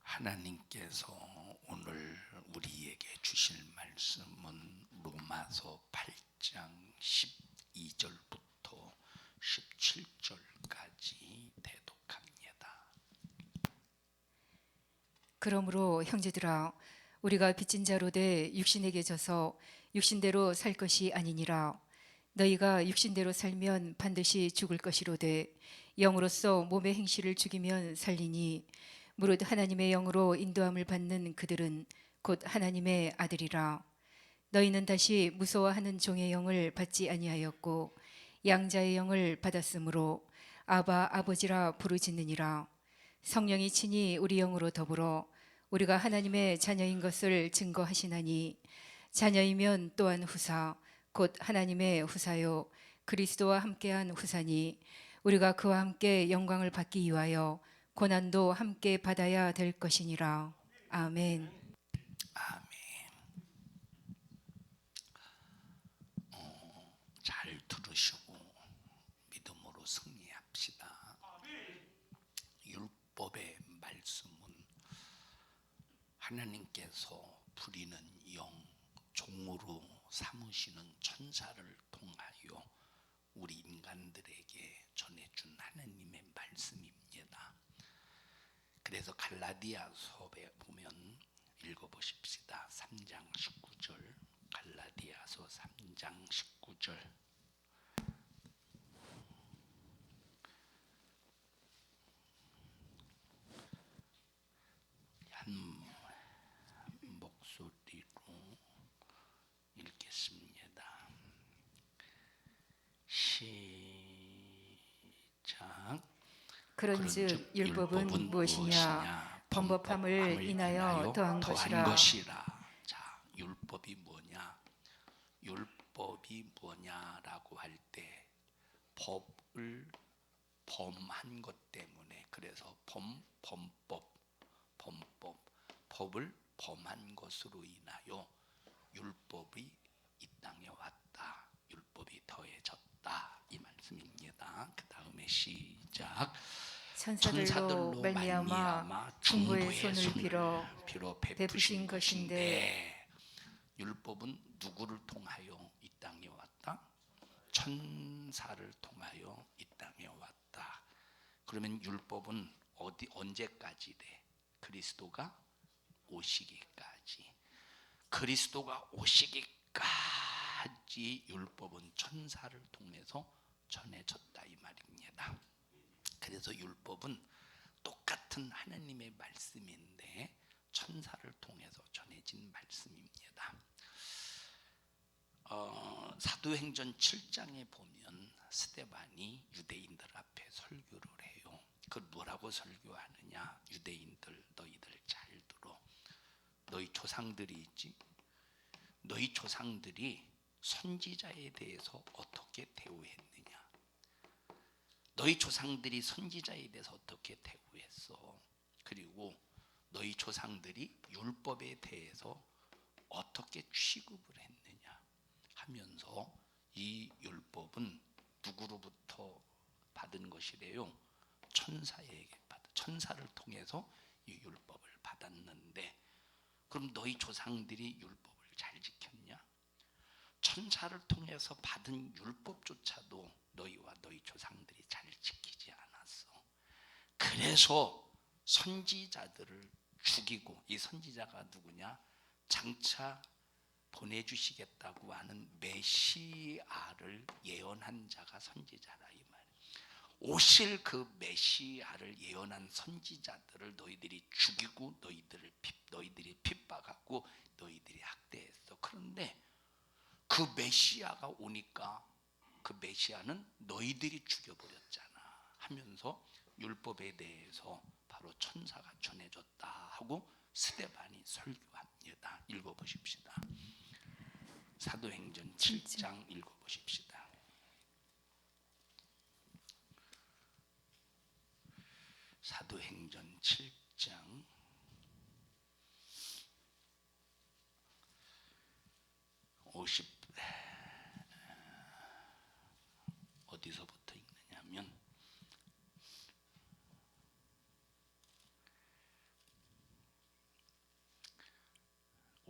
하나님께서 오늘 우리에게 주실 말씀은 로마서 8장 12절부터 17절까지 대독합니다. 그러므로 형제들아, 우리가 빚진 자로 돼 육신에게 져서 육신대로 살 것이 아니니라. 너희가 육신대로 살면 반드시 죽을 것이로되 영으로서 몸의 행실을 죽이면 살리니 무릇 하나님의 영으로 인도함을 받는 그들은 곧 하나님의 아들이라. 너희는 다시 무서워하는 종의 영을 받지 아니하였고 양자의 영을 받았으므로 아바 아버지라 부르짖느니라. 성령이 친히 우리 영으로 더불어 우리가 하나님의 자녀인 것을 증거하시나니 자녀이면 또한 후사 곧 하나님의 후사요 그리스도와 함께한 후사니 우리가 그와 함께 영광을 받기 위하여 고난도 함께 받아야 될 것이니라. 아멘. 아멘. 잘 들으시고 믿음으로 승리합시다. 율법의 말씀은 하나님께서 부리는 영, 종으로 삼으시는 천사를 통하여 우리 인간들에게 전해준 하나님의 말씀입니다. 그래서 갈라디아서에 보면 읽어보십시다. 3장 19절, 갈라디아서 3장 19절. 한 목소리로 읽겠습니다. 시작. 그런즉 율법은 무엇이냐? 범법함을 인하여 더한 것이라. 자, 율법이 뭐냐? 율법이 뭐냐라고 할 때 법을 범한 것 때문에, 그래서 법을 범한 것으로 인하여 율법이 이 땅에 왔다. 율법이 더해졌다. 이 말씀입니다. 그 다음에 시작. 천사들로 말미암아 중보의 손을 빌어 베푸신 것인데, 율법은 누구를 통하여 이 땅에 왔다? 천사를 통하여 이 땅에 왔다. 그러면 율법은 언제까지 돼? 그리스도가 오시기까지. 그리스도가 오시기까지 율법은 천사를 통해서 전해졌다 이 말입니다. 그래서 율법은 똑같은 하나님의 말씀인데 천사를 통해서 전해진 말씀입니다. 사도행전 7장에 보면 스데반이 유대인들 앞에 설교를 해요. 그걸 뭐라고 설교하느냐? 유대인들, 너희들 잘 들어. 너희 조상들이 있지? 너희 조상들이 선지자에 대해서 어떻게 대우했느냐? 너희 조상들이 선지자에 대해서 어떻게 대우했어? 그리고 너희 조상들이 율법에 대해서 어떻게 취급을 했느냐 하면서 이 율법은 누구로부터 받은 것이래요? 천사를 통해서 이 율법을 받았는데, 그럼 너희 조상들이 율법을 잘 지켰냐? 천사를 통해서 받은 율법조차도 너희와 너희 조상들이 잘 지키지 않았어. 그래서 선지자들을 죽이고, 이 선지자가 누구냐? 장차 보내주시겠다고 하는 메시아를 예언한 자가 선지자라 이 말. 오실 그 메시아를 예언한 선지자들을 너희들이 죽이고 너희들이 핍박하고 너희들이 학대했어. 그런데 그 메시아가 오니까 그 메시아는 너희들이 죽여버렸잖아 하면서 율법에 대해서 바로 천사가 전해줬다 하고 스데반이 설교합니다. 읽어보십시다. 사도행전 7장 읽어보십시다. 사도행전 7장 50 어디서부터 읽느냐면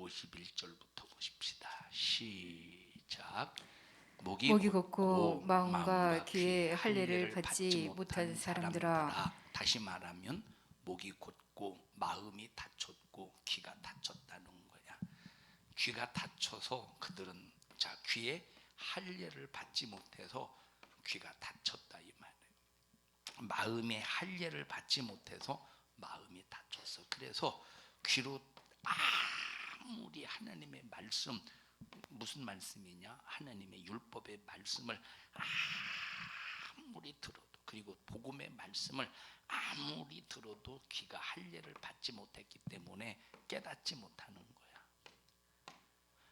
51절부터 보십시다. 시작. 목이 곧고 마음과 귀에 할례를 받지 못한 사람들아. 다시 말하면 목이 곧고 마음이 다쳤고 귀가 다쳤다는 거야. 귀가 다쳐서 그들은 귀에 할례를 받지 못해서 귀가 다쳤다 이 말이에요. 마음의 할례를 받지 못해서 마음이 다쳤어. 그래서 귀로 아무리 하나님의 말씀, 무슨 말씀이냐? 하나님의 율법의 말씀을 아무리 들어도, 그리고 복음의 말씀을 아무리 들어도 귀가 할례를 받지 못했기 때문에 깨닫지 못하는 거야.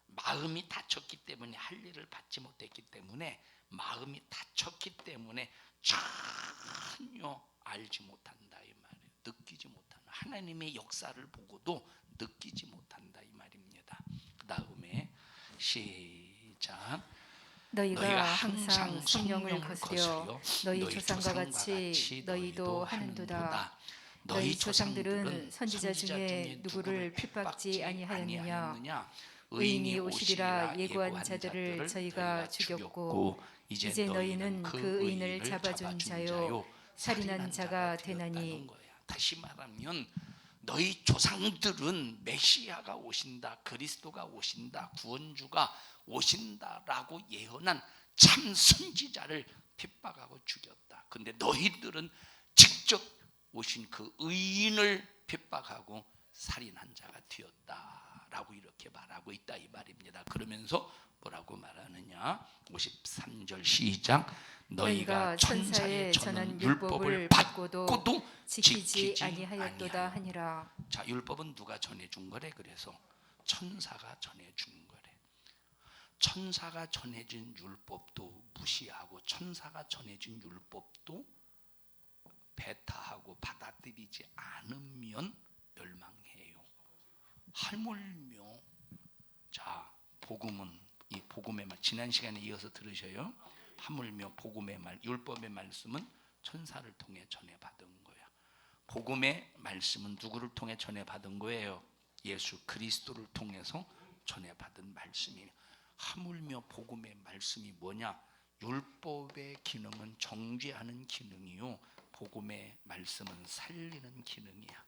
마음이 다쳤기 때문에, 할례를 받지 못했기 때문에, 마음이 다쳤기 때문에 전혀 알지 못한다 이 말이에요. 느끼지 못하는, 하나님의 역사를 보고도 느끼지 못한다 이 말입니다. 그 다음에 시작. 너희가 항상 성령을 거스려 너희 조상과 같이 너희도 하는도다. 너희 조상들은 선지자 중에 누구를 핍박지 아니하였느냐? 의인이 오시리라 예고한 자들을 저희가 죽였고 이제 너희는 그 의인을 잡아준 자요 살인한 자가 되나니. 다시 말하면 너희 조상들은 메시아가 오신다, 그리스도가 오신다, 구원주가 오신다라고 예언한 참 선지자를 핍박하고 죽였다. 근데 너희들은 직접 오신 그 의인을 핍박하고 살인한 자가 되었다라고 이렇게 말하고 있다 이 말입니다. 그러면서 뭐라고 말하느냐? 53절 시작. 너희가 천사의 전한 율법을 받고도 지키지 아니하였도다 하니라. 자, 율법은 누가 전해준 거래? 그래서 천사가 전해준 거래. 천사가 전해진 율법도 무시하고 천사가 전해진 율법도 배타하고 받아들이지 않으면 멸망해요. 하물며, 자, 복음은, 이 복음의 말, 지난 시간에 이어서 들으셔요. 하물며 복음의 말, 율법의 말씀은 천사를 통해 전해받은 거야. 복음의 말씀은 누구를 통해 전해받은 거예요? 예수 그리스도를 통해서 전해받은 말씀이에요. 하물며 복음의 말씀이 뭐냐? 율법의 기능은 정죄하는 기능이요, 복음의 말씀은 살리는 기능이야.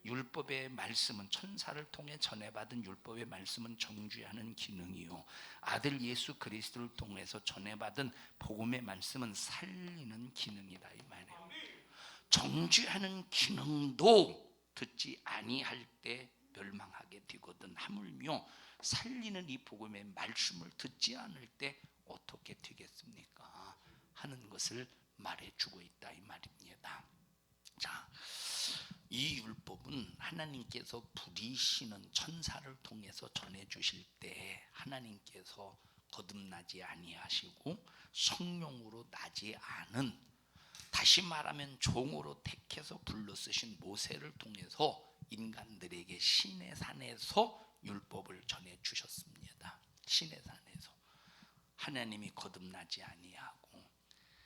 율법의 말씀은, 천사를 통해 전해받은 율법의 말씀은 정죄하는 기능이요, 아들 예수 그리스도를 통해서 전해받은 복음의 말씀은 살리는 기능이다 이 말이에요. 정죄하는 기능도 듣지 아니할 때 멸망하게 되거든. 하물며 살리는 이 복음의 말씀을 듣지 않을 때 어떻게 되겠습니까? 하는 것을 말해주고 있다 이 말입니다. 자, 이 율법은 하나님께서 부리시는 천사를 통해서 전해주실 때 하나님께서 거듭나지 아니하시고 성령으로 나지 않은, 다시 말하면 종으로 택해서 불러 쓰신 모세를 통해서 인간들에게 시내 산에서 율법을 전해주셨습니다. 시내 산에서 하나님이 거듭나지 아니하고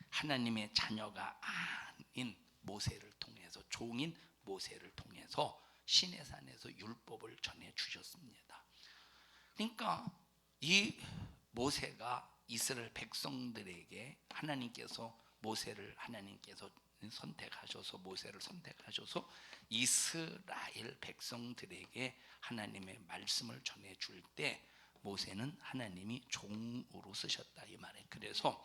하나님의 자녀가 아닌 모세를 통해서, 종인 모세를 통해서 시내산에서 율법을 전해 주셨습니다. 그러니까 이 모세가 이스라엘 백성들에게 하나님께서 선택하셔서, 모세를 선택하셔서 이스라엘 백성들에게 하나님의 말씀을 전해 줄 때 모세는 하나님이 종으로 쓰셨다 이 말이에요. 그래서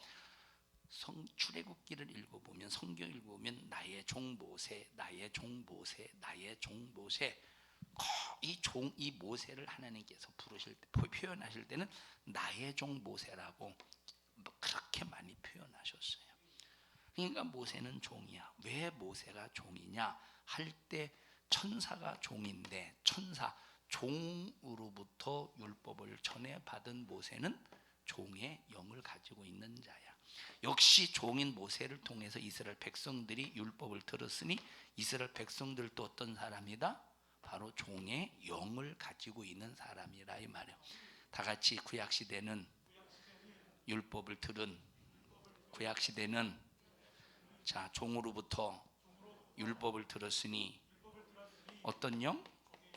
출애굽기를 읽어보면, 성경 읽어보면 나의 종 모세, 나의 종 모세, 나의 종 모세, 이 모세를 하나님께서 부르실 때, 표현하실 때는 나의 종 모세라고 그렇게 많이 표현하셨어요. 그러니까 모세는 종이야. 왜 모세가 종이냐 할 때, 천사가 종인데 천사, 종으로부터 율법을 전해받은 모세는 종의 영을 가지고 있는 자야. 역시 종인 모세를 통해서 이스라엘 백성들이 율법을 들었으니 이스라엘 백성들도 어떤 사람이다? 바로 종의 영을 가지고 있는 사람이라 이 말이에요. 다 같이 구약시대는 율법을 들은, 구약시대는 종으로부터 율법을 들었으니 어떤 영?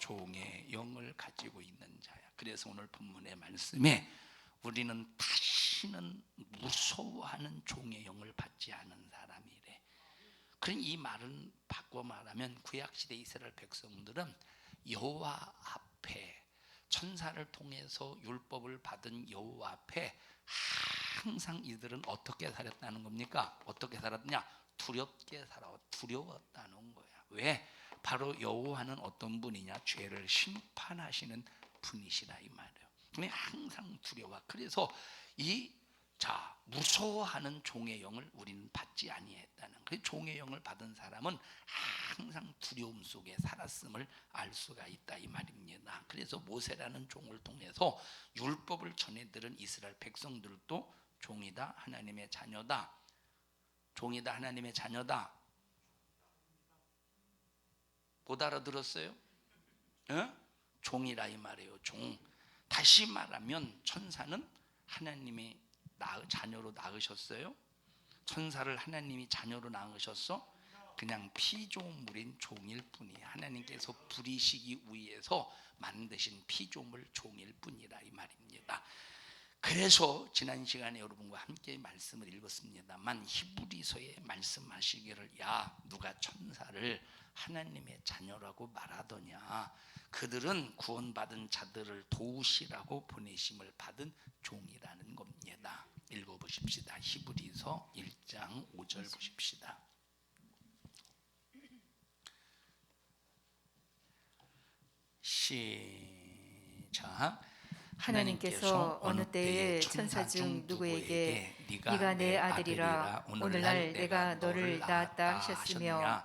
종의 영을 가지고 있는 자야. 그래서 오늘 본문의 말씀에 우리는 다시는 무서워하는 종의 영을 받지 않은 사람이래. 그런 이 말은 바꿔 말하면 구약시대 이스라엘 백성들은 여호와 앞에 천사를 통해서 율법을 받은 여호와 앞에 항상 이들은 어떻게 살았다는 겁니까? 어떻게 살았냐? 두렵게 두려웠다는 거야. 왜? 바로 여호와는 어떤 분이냐? 죄를 심판하시는 분이시라 이 말이에요. 근데 항상 두려워. 그래서 무서워하는 종의 영을 우리는 받지 아니했다는. 그 종의 영을 받은 사람은 항상 두려움 속에 살았음을 알 수가 있다 이 말입니다. 그래서 모세라는 종을 통해서 율법을 전해들은 이스라엘 백성들도 종이다, 하나님의 자녀다. 종이다, 하나님의 자녀다. 못 알아들었어요? 종이라 이 말이에요. 종. 다시 말하면 천사는 하나님의 자녀로 낳으셨어요? 천사를 하나님이 자녀로 낳으셨어? 그냥 피조물인 종일 뿐이야. 하나님께서 부리시기 위해서 만드신 피조물 종일 뿐이라 이 말입니다. 그래서 지난 시간에 여러분과 함께 말씀을 읽었습니다만 히브리서에 말씀하시기를 야 누가 천사를 하나님의 자녀라고 말하더냐. 그들은 구원받은 자들을 도우시라고 보내심을 받은 종이라는 겁니다. 읽어보십시다. 히브리서 1장 5절 보십시다. 시작. 하나님께서 어느 때에 천사 중 누구에게 네가 내 아들이라 오늘날 내가 너를 낳았다 하셨으며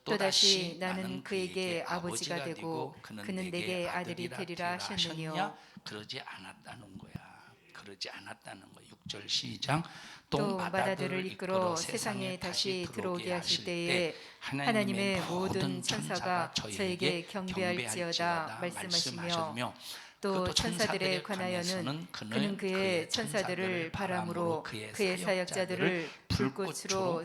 또다시 나는 그에게 아버지가 되고 그는 내게 아들이 되리라 하셨느뇨. 그러지 않았다는 거야. 그러지 않았다는 거야. 6절 시작. 또 마다들을 이끌어 세상에 다시 들어오게 하실 때에 하나님의 모든 천사가 저에게 경배할지어다 말씀하시며 또 천사들에 관하여는 그는 그의 천사들을 바람으로 그의 사역자들을 불꽃으로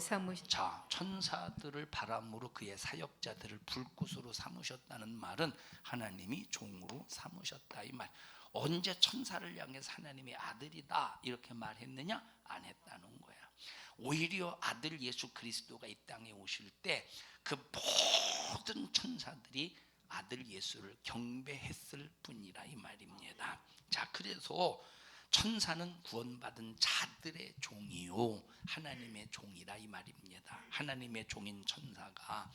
자, 천사들을 바람으로 그의 사역자들을 불꽃으로 삼으셨다는 말은 하나님이 종으로 삼으셨다 이 말. 언제 천사를 향해서 하나님의 아들이다 이렇게 말했느냐? 안 했다는 거야. 오히려 아들 예수 그리스도가 이 땅에 오실 때 그 모든 천사들이 아들 예수를 경배했을 뿐이라 이 말입니다. 자, 그래서 천사는 구원받은 자들의 종이요 하나님의 종이라 이 말입니다. 하나님의 종인 천사가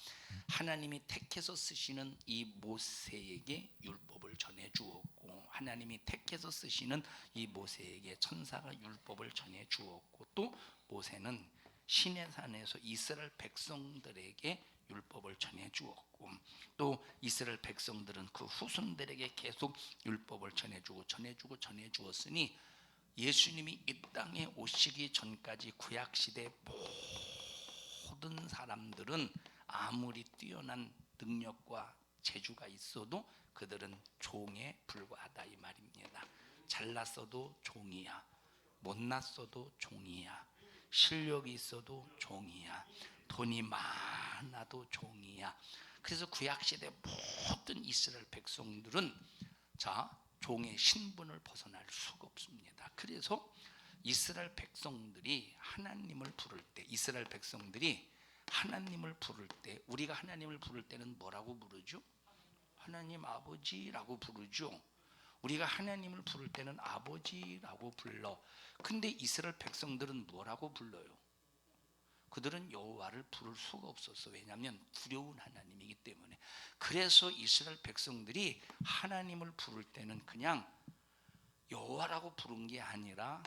하나님이 택해서 쓰시는 이 모세에게 율법을 전해 주었고 하나님이 택해서 쓰시는 이 모세에게 천사가 율법을 전해 주었고 또 모세는 시내산에서 이스라엘 백성들에게 율법을 전해 주었고 또 이스라엘 백성들은 그 후손들에게 계속 율법을 전해 주었으니 예수님이 이 땅에 오시기 전까지 구약 시대 모든 사람들은 아무리 뛰어난 능력과 재주가 있어도 그들은 종에 불과하다 이 말입니다. 잘났어도 종이야. 못났어도 종이야. 실력이 있어도 종이야. 돈이 많아도 종이야. 그래서 구약시대 모든 이스라엘 백성들은 종의 신분을 벗어날 수가 없습니다. 그래서 이스라엘 백성들이 하나님을 부를 때 우리가 하나님을 부를 때는 뭐라고 부르죠? 하나님 아버지라고 부르죠. 우리가 하나님을 부를 때는 아버지라고 불러. 근데 이스라엘 백성들은 뭐라고 불러요? 그들은 여호와를 부를 수가 없었어. 왜냐하면 두려운 하나님이기 때문에. 그래서 이스라엘 백성들이 하나님을 부를 때는 그냥 여호와라고 부른 게 아니라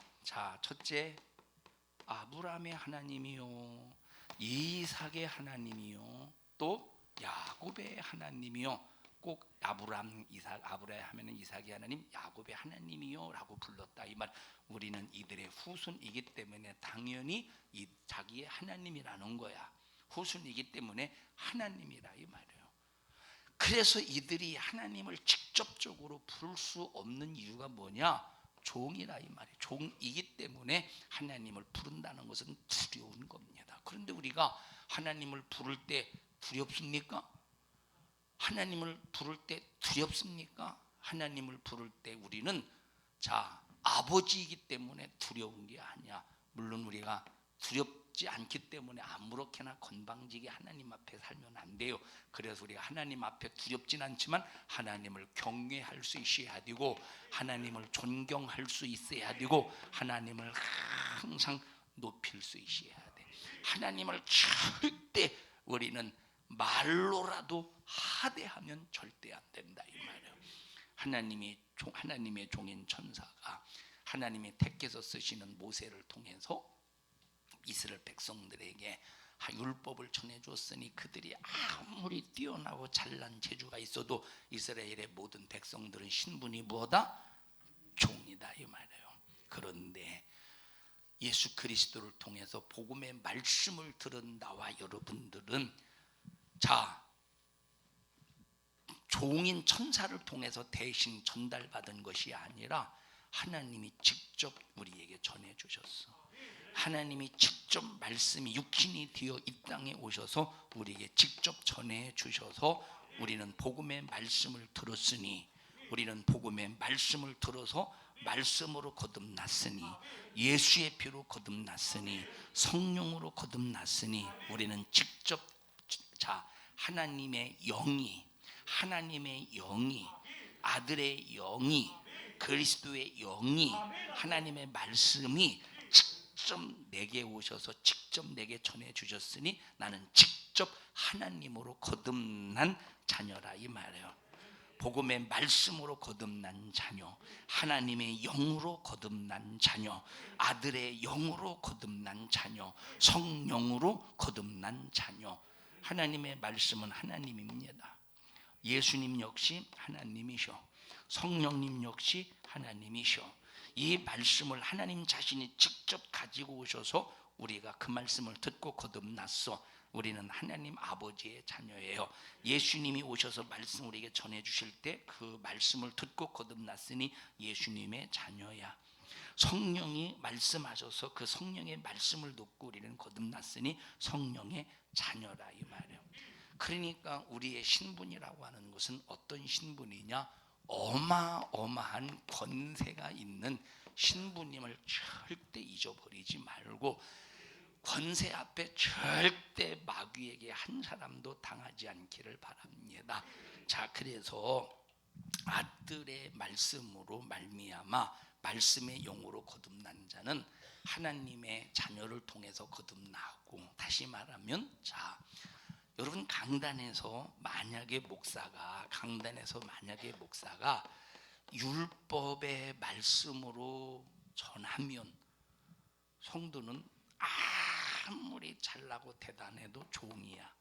첫째 아브라함의 하나님이요 이삭의 하나님이요 또 야곱의 하나님이요. 꼭 아브라함 하면은 이삭의 하나님, 야곱의 하나님이요 라고 불렀다 이 말. 우리는 이들의 후손이기 때문에 당연히 자기의 하나님이라는 거야. 후손이기 때문에 하나님이라 이 말이에요. 그래서 이들이 하나님을 직접적으로 부를 수 없는 이유가 뭐냐? 종이라 이 말이에요. 종이기 때문에 하나님을 부른다는 것은 두려운 겁니다. 그런데 우리가 하나님을 부를 때 두렵습니까? 하나님을 부를 때 두렵습니까? 하나님을 부를 때 우리는 아버지이기 때문에 두려운 게 아니야. 물론 우리가 두렵지 않기 때문에 아무렇게나 건방지게 하나님 앞에 살면 안 돼요. 그래서 우리가 하나님 앞에 두렵진 않지만 하나님을 경외할 수 있어야 되고, 하나님을 존경할 수 있어야 되고, 하나님을 항상 높일 수 있어야 돼. 하나님을 절대 우리는 말로라도 하대하면 절대 안 된다 이 말이에요. 하나님의 종인 천사가 하나님의 택해서 쓰시는 모세를 통해서 이스라엘 백성들에게 율법을 전해줬으니 그들이 아무리 뛰어나고 잘난 재주가 있어도 이스라엘의 모든 백성들은 신분이 뭐다? 종이다 이 말이에요. 그런데 예수 그리스도를 통해서 복음의 말씀을 들은 나와 여러분들은 종인 천사를 통해서 대신 전달받은 것이 아니라 하나님이 직접 우리에게 전해주셨어. 하나님이 직접 말씀이 육신이 되어 이 땅에 오셔서 우리에게 직접 전해주셔서 우리는 복음의 말씀을 들었으니, 우리는 복음의 말씀을 들어서 말씀으로 거듭났으니, 예수의 피로 거듭났으니, 성령으로 거듭났으니, 우리는 직접 하나님의 영이, 아들의 영이, 그리스도의 영이, 하나님의 말씀이 직접 내게 오셔서 직접 내게 전해주셨으니 나는 직접 하나님으로 거듭난 자녀라 이 말이에요. 복음의 말씀으로 거듭난 자녀, 하나님의 영으로 거듭난 자녀, 아들의 영으로 거듭난 자녀, 성령으로 거듭난 자녀. 하나님의 말씀은 하나님입니다. 예수님 역시 하나님이셔. 성령님 역시 하나님이셔. 이 말씀을 하나님 자신이 직접 가지고 오셔서 우리가 그 말씀을 듣고 거듭났어. 우리는 하나님 아버지의 자녀예요. 예수님이 오셔서 말씀 우리에게 전해주실 때 그 말씀을 듣고 거듭났으니 예수님의 자녀야. 성령이 말씀하셔서 그 성령의 말씀을 듣고 우리는 거듭났으니 성령의 자녀라 이 말이에요. 그러니까 우리의 신분이라고 하는 것은 어떤 신분이냐? 어마어마한 권세가 있는 신분임을 절대 잊어버리지 말고, 권세 앞에 절대 마귀에게 한 사람도 당하지 않기를 바랍니다. 그래서 아들의 말씀으로 말미암아 말씀의 영으로 거듭난 자는 하나님의 자녀를 통해서 거듭나고, 다시 말하면 여러분 강단에서 만약에 목사가 율법의 말씀으로 전하면 성도는 아무리 잘나고 대단해도 종이야.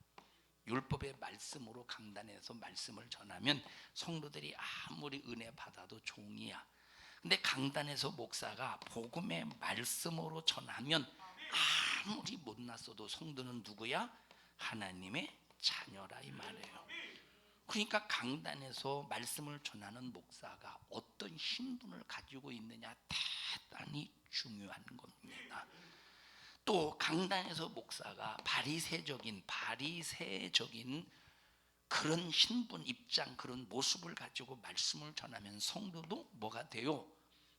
율법의 말씀으로 강단에서 말씀을 전하면 성도들이 아무리 은혜 받아도 종이야. 근데 강단에서 목사가 복음의 말씀으로 전하면 아무리 못났어도 성도는 누구야? 하나님의 자녀라 이 말이에요. 그러니까 강단에서 말씀을 전하는 목사가 어떤 신분을 가지고 있느냐 대단히 중요한 겁니다. 또 강단에서 목사가 바리새적인 그런 신분, 입장, 그런 모습을 가지고 말씀을 전하면 성도도 뭐가 돼요?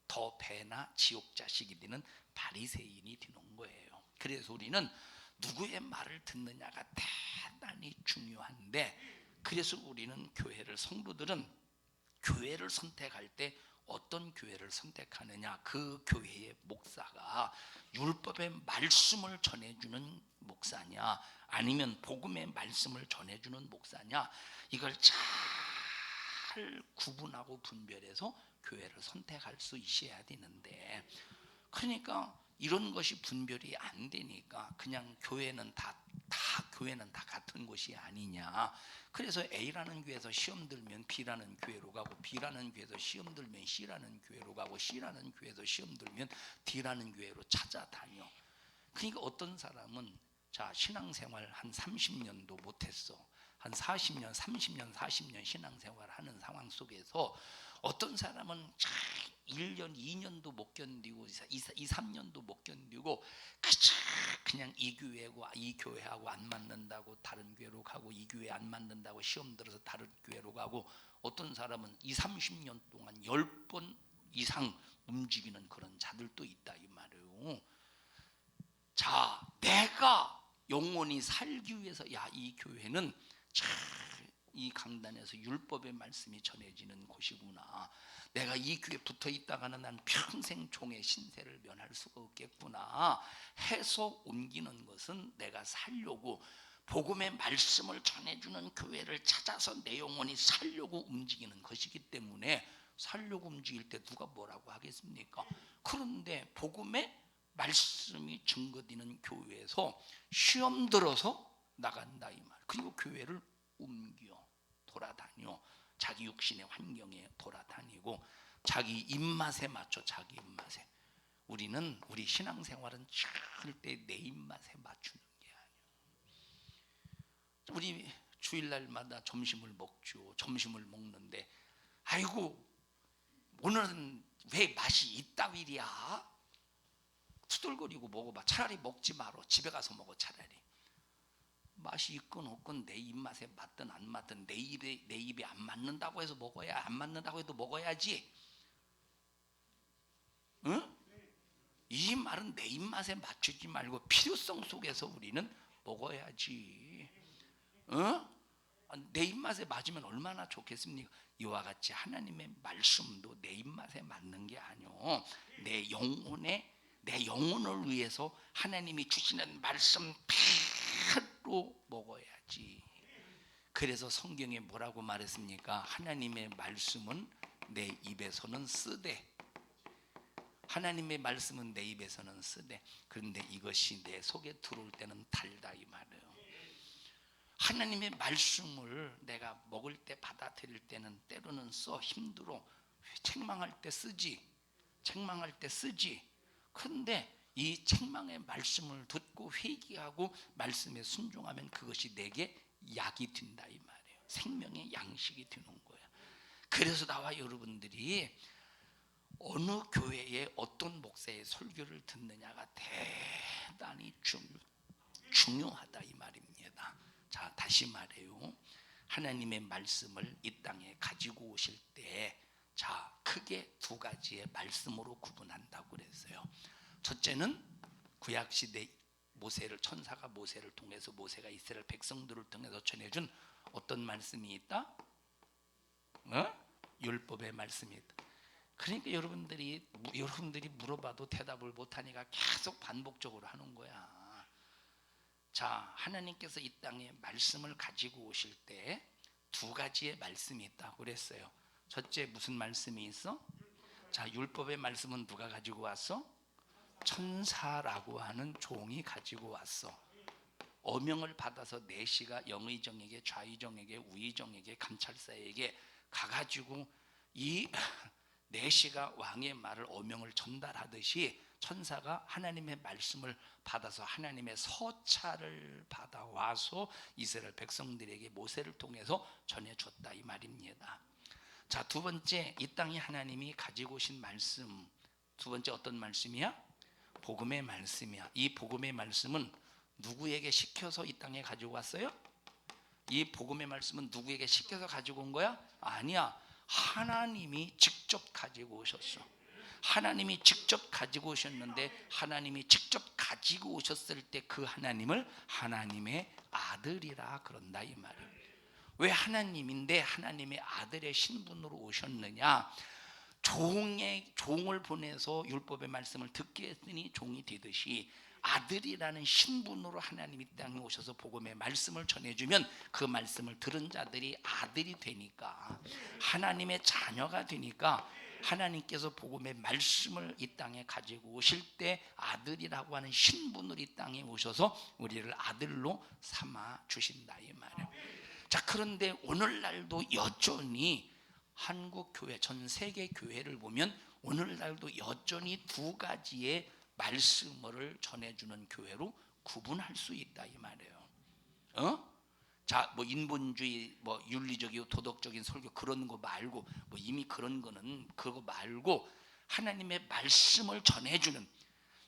더 배나 지옥 자식이 되는 바리새인이 되는 거예요. 그래서 우리는 누구의 말을 듣느냐가 대단히 중요한데, 그래서 우리는 성도들은 교회를 선택할 때 어떤 교회를 선택하느냐? 그 교회의 목사가 율법의 말씀을 전해주는 목사냐, 아니면 복음의 말씀을 전해주는 목사냐, 이걸 잘 구분하고 분별해서 교회를 선택할 수 있어야 되는데, 그러니까 이런 것이 분별이 안 되니까 그냥 교회는 다 같은 것이 아니냐. 그래서 A라는 교회에서 시험 들면 B라는 교회로 가고, B라는 교회에서 시험 들면 C라는 교회로 가고, C라는 교회에서 시험 들면 D라는 교회로 찾아다녀. 그러니까 어떤 사람은 신앙생활 한 30년도 못했어. 한 40년 신앙생활 하는 상황 속에서 어떤 사람은 1년, 2년도 못 견디고 2, 3년도 못 견디고 그저 그냥 이 교회하고 이 교회하고 안 맞는다고 다른 교회로 가고 이 교회 안 맞는다고 시험 들어서 다른 교회로 가고 어떤 사람은 2, 30년 동안 10번 이상 움직이는 그런 자들도 있다 이 말이에요. 자, 내가 영원히 살기 위해서 이 교회는 참 이 강단에서 율법의 말씀이 전해지는 곳이구나. 내가 이 교회에 붙어 있다가는 난 평생 종의 신세를 면할 수가 없겠구나 해서 옮기는 것은 내가 살려고 복음의 말씀을 전해주는 교회를 찾아서 내 영혼이 살려고 움직이는 것이기 때문에 살려고 움직일 때 누가 뭐라고 하겠습니까? 그런데 복음의 말씀이 증거되는 교회에서 시험 들어서 나간다 이 말. 그리고 교회를 옮겨 돌아다녀 자기 육신의 환경에 돌아다니고 자기 입맛에 맞춰 자기 입맛에. 우리는 우리 신앙생활은 절대 내 입맛에 맞추는 게 아니에요. 우리 주일날마다 점심을 먹죠. 점심을 먹는데 아이고 오늘은 왜 맛이 이따위랴? 투덜거리고 먹어봐. 차라리 먹지 마라. 집에 가서 먹어. 차라리 맛이 있건 없건 내 입맛에 맞든 안 맞든 내 입에 안 맞는다고 해서 먹어야 안 맞는다고 해도 먹어야지. 응? 이 말은 내 입맛에 맞추지 말고 필요성 속에서 우리는 먹어야지. 응? 내 입맛에 맞으면 얼마나 좋겠습니까? 이와 같이 하나님의 말씀도 내 입맛에 맞는 게 아니오. 내 영혼을 위해서 하나님이 주시는 말씀 필로 먹어야지. 그래서 성경에 뭐라고 말했습니까? 하나님의 말씀은 내 입에서는 쓰되, 하나님의 말씀은 내 입에서는 쓰되, 그런데 이것이 내 속에 들어올 때는 달다 이 말이에요. 하나님의 말씀을 내가 먹을 때 받아들일 때는 때로는 써 힘들어. 책망할 때 쓰지. 그런데 이 책망의 말씀을 듣고 회개하고 말씀에 순종하면 그것이 내게 약이 된다 이 말이에요. 생명의 양식이 되는 거야. 그래서 나와 여러분들이 어느 교회에 어떤 목사의 설교를 듣느냐가 대단히 중요하다 이 말입니다. 자, 다시 말해요. 하나님의 말씀을 이 땅에 가지고 오실 때 자, 크게 두 가지의 말씀으로 구분한다고 그랬어요. 첫째는 구약시대 천사가 모세를 통해서 모세가 이스라엘 백성들을 통해서 전해준 어떤 말씀이 있다? 율법의 말씀이 있다. 그러니까 여러분들이 물어봐도 대답을 못하니까 계속 반복적으로 하는 거야. 자, 하나님께서 이 땅에 말씀을 가지고 오실 때 두 가지의 말씀이 있다고 그랬어요. 첫째 무슨 말씀이 있어? 자, 율법의 말씀은 누가 가지고 왔어? 천사라고 하는 종이 가지고 왔어. 어명을 받아서 내시가 영의정에게 좌의정에게 우의정에게 감찰사에게 가가지고 이 내시가 왕의 말을 어명을 전달하듯이 천사가 하나님의 말씀을 받아서 하나님의 서찰을 받아와서 이스라엘 백성들에게 모세를 통해서 전해줬다 이 말입니다. 자, 두 번째 이 땅에 하나님이 가지고 오신 말씀, 두 번째 어떤 말씀이야? 복음의 말씀이야. 이 복음의 말씀은 누구에게 시켜서 이 땅에 가지고 왔어요? 이 복음의 말씀은 누구에게 시켜서 가지고 온 거야? 아니야. 하나님이 직접 가지고 오셨어. 하나님이 직접 가지고 오셨는데 하나님이 직접 가지고 오셨을 때 그 하나님을 하나님의 아들이라 그런다 이 말이에요. 왜 하나님인데 하나님의 아들의 신분으로 오셨느냐? 종을 보내서 율법의 말씀을 듣게 했으니 종이 되듯이 아들이라는 신분으로 하나님이 땅에 오셔서 복음의 말씀을 전해주면 그 말씀을 들은 자들이 아들이 되니까 하나님의 자녀가 되니까 하나님께서 복음의 말씀을 이 땅에 가지고 오실 때 아들이라고 하는 신분으로 이 땅에 오셔서 우리를 아들로 삼아 주신다 이 말이에요. 자, 그런데 오늘날도 여전히 한국 교회, 전 세계 교회를 보면 오늘날도 여전히 두 가지의 말씀을 전해주는 교회로 구분할 수 있다 이 말이에요. 자, 뭐 인본주의, 뭐 윤리적이고 도덕적인 설교 그런 거 말고, 뭐 이미 그런 거는 그거 말고 하나님의 말씀을 전해주는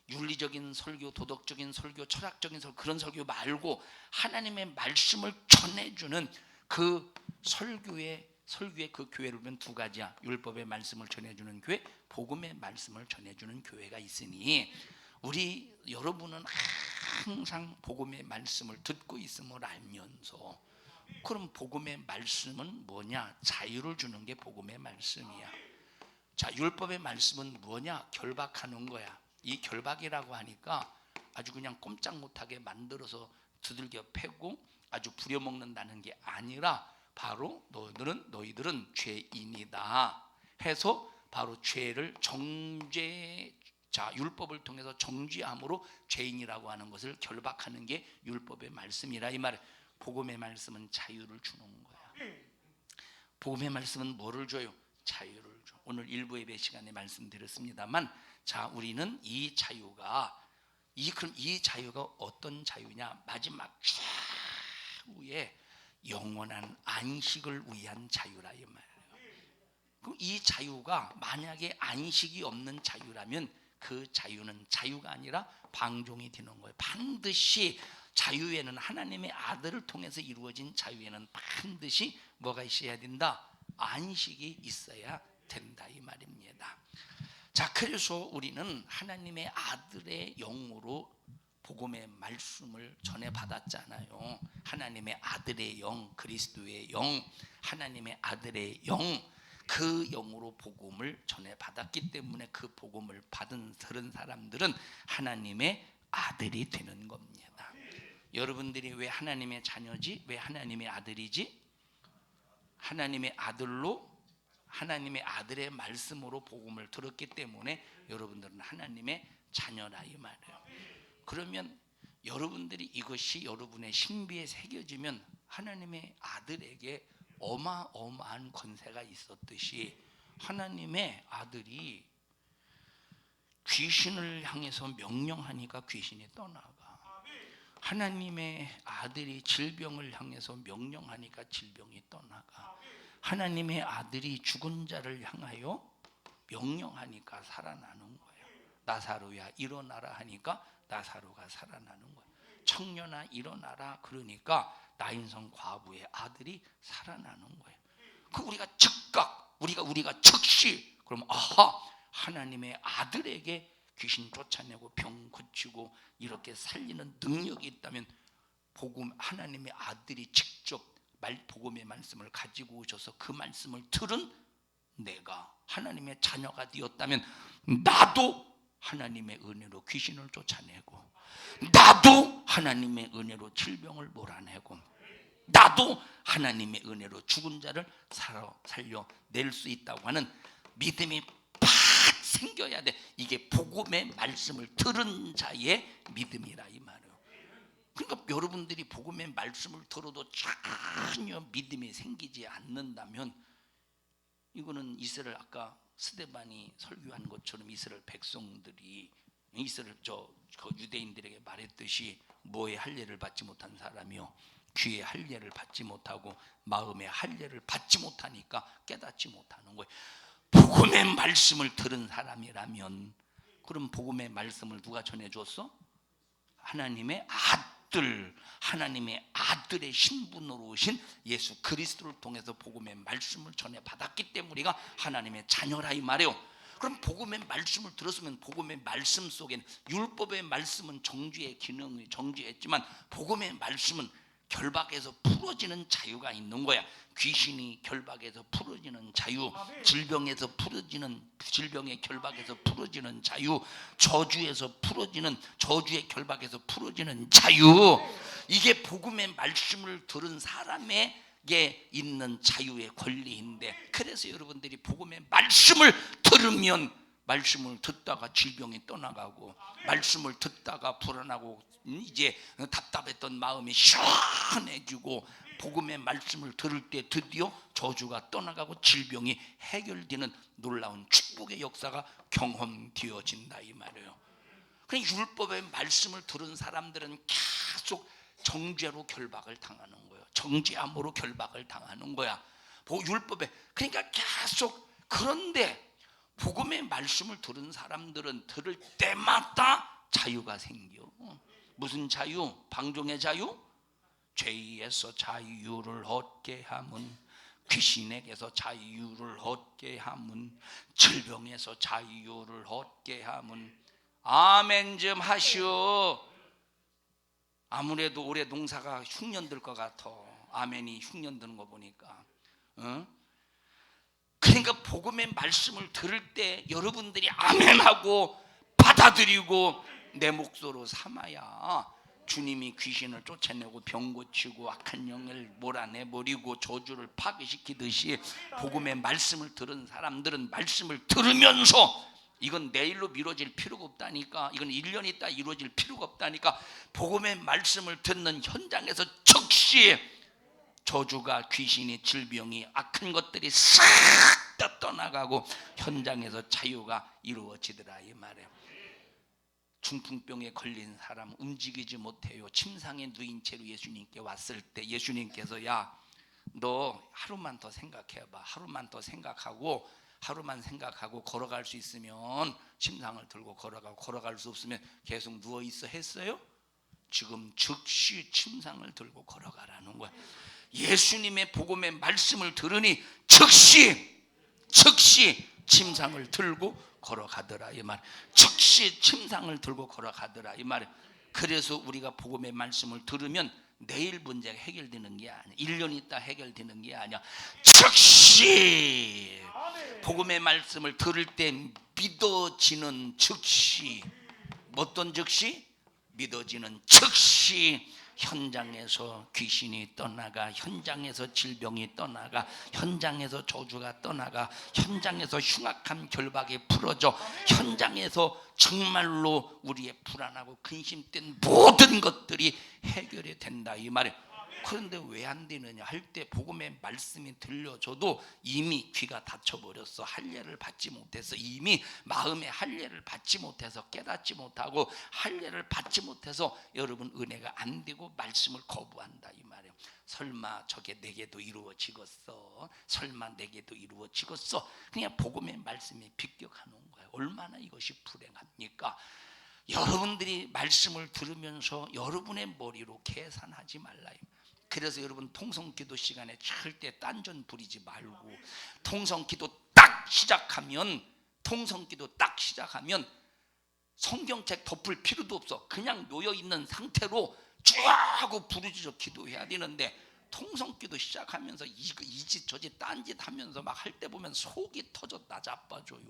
윤리적인 설교, 도덕적인 설교, 철학적인 설교, 그런 설교 말고 하나님의 말씀을 전해주는 그 설교의 그 교회를 보면 두 가지야. 율법의 말씀을 전해주는 교회, 복음의 말씀을 전해주는 교회가 있으니 여러분은 항상 복음의 말씀을 듣고 있음을 알면서, 그럼 복음의 말씀은 뭐냐? 자유를 주는 게 복음의 말씀이야. 자, 율법의 말씀은 뭐냐? 결박하는 거야. 이 결박이라고 하니까 아주 그냥 꼼짝 못하게 만들어서 두들겨 패고 아주 부려먹는다는 게 아니라, 바로 너희들은 죄인이다 해서 바로 죄를 율법을 통해서 정죄함으로 죄인이라고 하는 것을 결박하는 게 율법의 말씀이라 이 말이에요. 복음의 말씀은 자유를 주는 거야. 복음의 말씀은 뭐를 줘요? 자유를 줘. 오늘 일부 예배 시간에 말씀드렸습니다만, 자, 우리는 이 자유가 어떤 자유냐? 마지막 최후의 영원한 안식을 위한 자유라 이 말이에요. 그럼 이 자유가 만약에 안식이 없는 자유라면 그 자유는 자유가 아니라 방종이 되는 거예요. 반드시 자유에는, 하나님의 아들을 통해서 이루어진 자유에는 반드시 뭐가 있어야 된다? 안식이 있어야 된다 이 말입니다. 자, 그래서 우리는 하나님의 아들의 영으로 복음의 말씀을 전해 받았잖아요. 하나님의 아들의 영, 그리스도의 영, 하나님의 아들의 영, 그 영으로 복음을 전해 받았기 때문에 그 복음을 들은 사람들은 하나님의 아들이 되는 겁니다. 여러분들이 왜 하나님의 자녀지? 왜 하나님의 아들이지? 하나님의 아들로, 하나님의 아들의 말씀으로 복음을 들었기 때문에 여러분들은 하나님의 자녀라 이 말이에요. 그러면 여러분들이 이것이 여러분의 신비에 새겨지면 하나님의 아들에게 어마어마한 권세가 있었듯이, 하나님의 아들이 귀신을 향해서 명령하니까 귀신이 떠나가, 하나님의 아들이 질병을 향해서 명령하니까 질병이 떠나가, 하나님의 아들이 죽은 자를 향하여 명령하니까 살아나는 거예요. 나사로야 일어나라 하니까 나사로가 살아나는 거예요. 청년아 일어나라 그러니까 나인성 과부의 아들이 살아나는 거예요. 그 우리가 즉각, 우리가 즉시, 그럼 하나님의 아들에게 귀신 쫓아내고 병 고치고 이렇게 살리는 능력이 있다면, 하나님의 아들이 직접 복음의 말씀을 가지고 오셔서 그 말씀을 들은 내가 하나님의 자녀가 되었다면, 나도 하나님의 은혜로 귀신을 쫓아내고, 나도 하나님의 은혜로 질병을 몰아내고, 나도 하나님의 은혜로 죽은 자를 살려낼 수 있다고 하는 믿음이 팍 생겨야 돼. 이게 복음의 말씀을 들은 자의 믿음이라 이 말이에요. 그러니까 여러분들이 복음의 말씀을 들어도 전혀 믿음이 생기지 않는다면, 이거는 이스라엘, 아까 스데반이 설교한 것처럼 이스라엘 백성들이 그 유대인들에게 말했듯이 뭐의 할례를 받지 못한 사람이요, 귀의 할례를 받지 못하고 마음의 할례를 받지 못하니까 깨닫지 못하는 거예요. 복음의 말씀을 들은 사람이라면, 그럼 복음의 말씀을 누가 전해줬어? 하나님의 아들, 하나님의 아들의 신분으로 오신 예수 그리스도를 통해서 복음의 말씀을 전해 받았기 때문에 우리가 하나님의 자녀라 이 말이에요. 그럼 복음의 말씀을 들었으면 복음의 말씀 속에는, 율법의 말씀은 정죄의 기능이 정죄했지만 복음의 말씀은 결박에서 풀어지는 자유가 있는 거야. 귀신이 결박에서 풀어지는 자유, 질병에서 풀어지는, 질병의 결박에서 풀어지는 자유, 저주에서 풀어지는, 저주의 결박에서 풀어지는 자유, 이게 복음의 말씀을 들은 사람에게 있는 자유의 권리인데, 그래서 여러분들이 복음의 말씀을 들으면, 말씀을 듣다가 질병이 떠나가고, 말씀을 듣다가 불안하고 이제 답답했던 마음이 시원해지고, 복음의 말씀을 들을 때 드디어 저주가 떠나가고 질병이 해결되는 놀라운 축복의 역사가 경험되어진다 이 말이에요. 그냥 율법의 말씀을 들은 사람들은 계속 정죄로 결박을 당하는 거예요. 정죄함으로 결박을 당하는 거야. 율법에, 그러니까 계속. 그런데 복음의 말씀을 들은 사람들은 들을 때마다 자유가 생겨. 무슨 자유? 방종의 자유? 죄에서 자유를 얻게 함은, 귀신에게서 자유를 얻게 함은, 질병에서 자유를 얻게 함은. 아멘 좀 하시오. 아무래도 올해 농사가 흉년 들 것 같아. 아멘이 흉년 드는 거 보니까. 그러니까 복음의 말씀을 들을 때 여러분들이 아멘하고 받아들이고 내 몫으로 삼아야 주님이 귀신을 쫓아내고 병 고치고 악한 영을 몰아내버리고 저주를 파괴시키듯이 복음의 말씀을 들은 사람들은 말씀을 들으면서 이건 내일로 미뤄질 필요가 없다니까, 이건 1년 있다 이루어질 필요가 없다니까, 복음의 말씀을 듣는 현장에서 즉시 저주가, 귀신이, 질병이, 악한 것들이 싹 다 떠나가고 현장에서 자유가 이루어지더라 이 말이에요. 중풍병에 걸린 사람 움직이지 못해요. 침상에 누인 채로 예수님께 왔을 때 예수님께서 야, 너 하루만 더 생각해봐. 하루만 더 생각하고 하루만 생각하고 걸어갈 수 있으면 침상을 들고 걸어가고, 걸어갈 수 없으면 계속 누워있어 했어요? 지금 즉시 침상을 들고 걸어가라는 거야. 예수님의 복음의 말씀을 들으니 즉시 침상을 들고 걸어가더라 이 말. 즉시 침상을 들고 걸어가더라 이 말. 그래서 우리가 복음의 말씀을 들으면 내일 문제가 해결되는 게 아니야. 1년 있다 해결되는 게 아니야. 즉시 복음의 말씀을 들을 때 믿어지는 즉시, 어떤 즉시? 믿어지는 즉시 현장에서 귀신이 떠나가, 현장에서 질병이 떠나가, 현장에서 저주가 떠나가, 현장에서 흉악한 결박이 풀어져, 현장에서 정말로 우리의 불안하고 근심된 모든 것들이 해결이 된다 이 말이에요. 그런데 왜 안 되느냐 할 때 복음의 말씀이 들려줘도 이미 귀가 닫혀버렸어. 할례를 받지 못해서, 이미 마음의 할례를 받지 못해서, 깨닫지 못하고 할례를 받지 못해서 여러분 은혜가 안 되고 말씀을 거부한다 이 말이에요. 설마 저게 내게도 이루어지겠어? 설마 내게도 이루어지겠어? 그냥 복음의 말씀이 비격하는 거예요. 얼마나 이것이 불행합니까? 여러분들이 말씀을 들으면서 여러분의 머리로 계산하지 말라. 그래서 여러분 통성기도 시간에 절대 딴전 부리지 말고, 통성기도 딱 시작하면 성경책 덮을 필요도 없어. 그냥 놓여있는 상태로 쭉 하고 부르짖어 기도해야 되는데, 통성기도 시작하면서 이 짓 저 짓 딴 짓 하면서 막 할 때 보면 속이 터져 나자빠져요.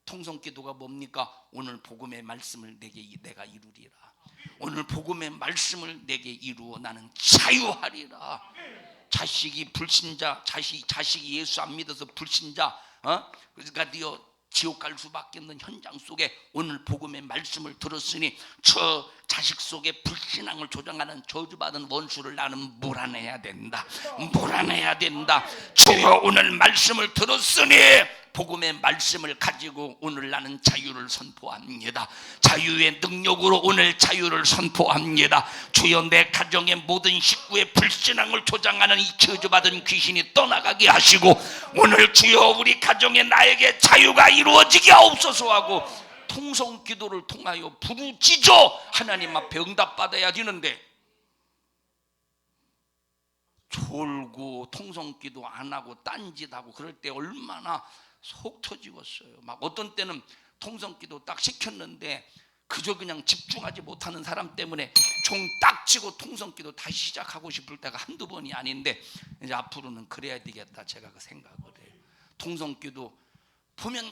통성기도가 뭡니까? 오늘 복음의 말씀을 내가 이루리라. 오늘 복음의 말씀을 내게 이루어 나는 자유하리라. 자식이 불신자, 자식이 예수 안 믿어서 불신자, 그러니까 지옥 갈 수밖에 없는 현장 속에 오늘 복음의 말씀을 들었으니 저 자식 속에 불신앙을 조장하는 저주받은 원수를 나는 몰아내야 된다. 주여 오늘 말씀을 들었으니 복음의 말씀을 가지고 오늘 나는 자유를 선포합니다. 자유의 능력으로 오늘 자유를 선포합니다. 주여 내 가정의 모든 식구의 불신앙을 조장하는 이 저주받은 귀신이 떠나가게 하시고, 오늘 주여 우리 가정에 나에게 자유가 이루어지게 하옵소서 하고 통성 기도를 통하여 부르짖어 하나님 앞에 응답받아야 되는데, 졸고 통성기도 안 하고 딴짓하고 그럴 때 얼마나 속 터지겠어요. 막 어떤 때는 통성기도 딱 시켰는데 그저 그냥 집중하지 못하는 사람 때문에 종 딱 치고 통성기도 다시 시작하고 싶을 때가 한두 번이 아닌데, 이제 앞으로는 그래야 되겠다 제가 그 생각을 해요. 통성기도 보면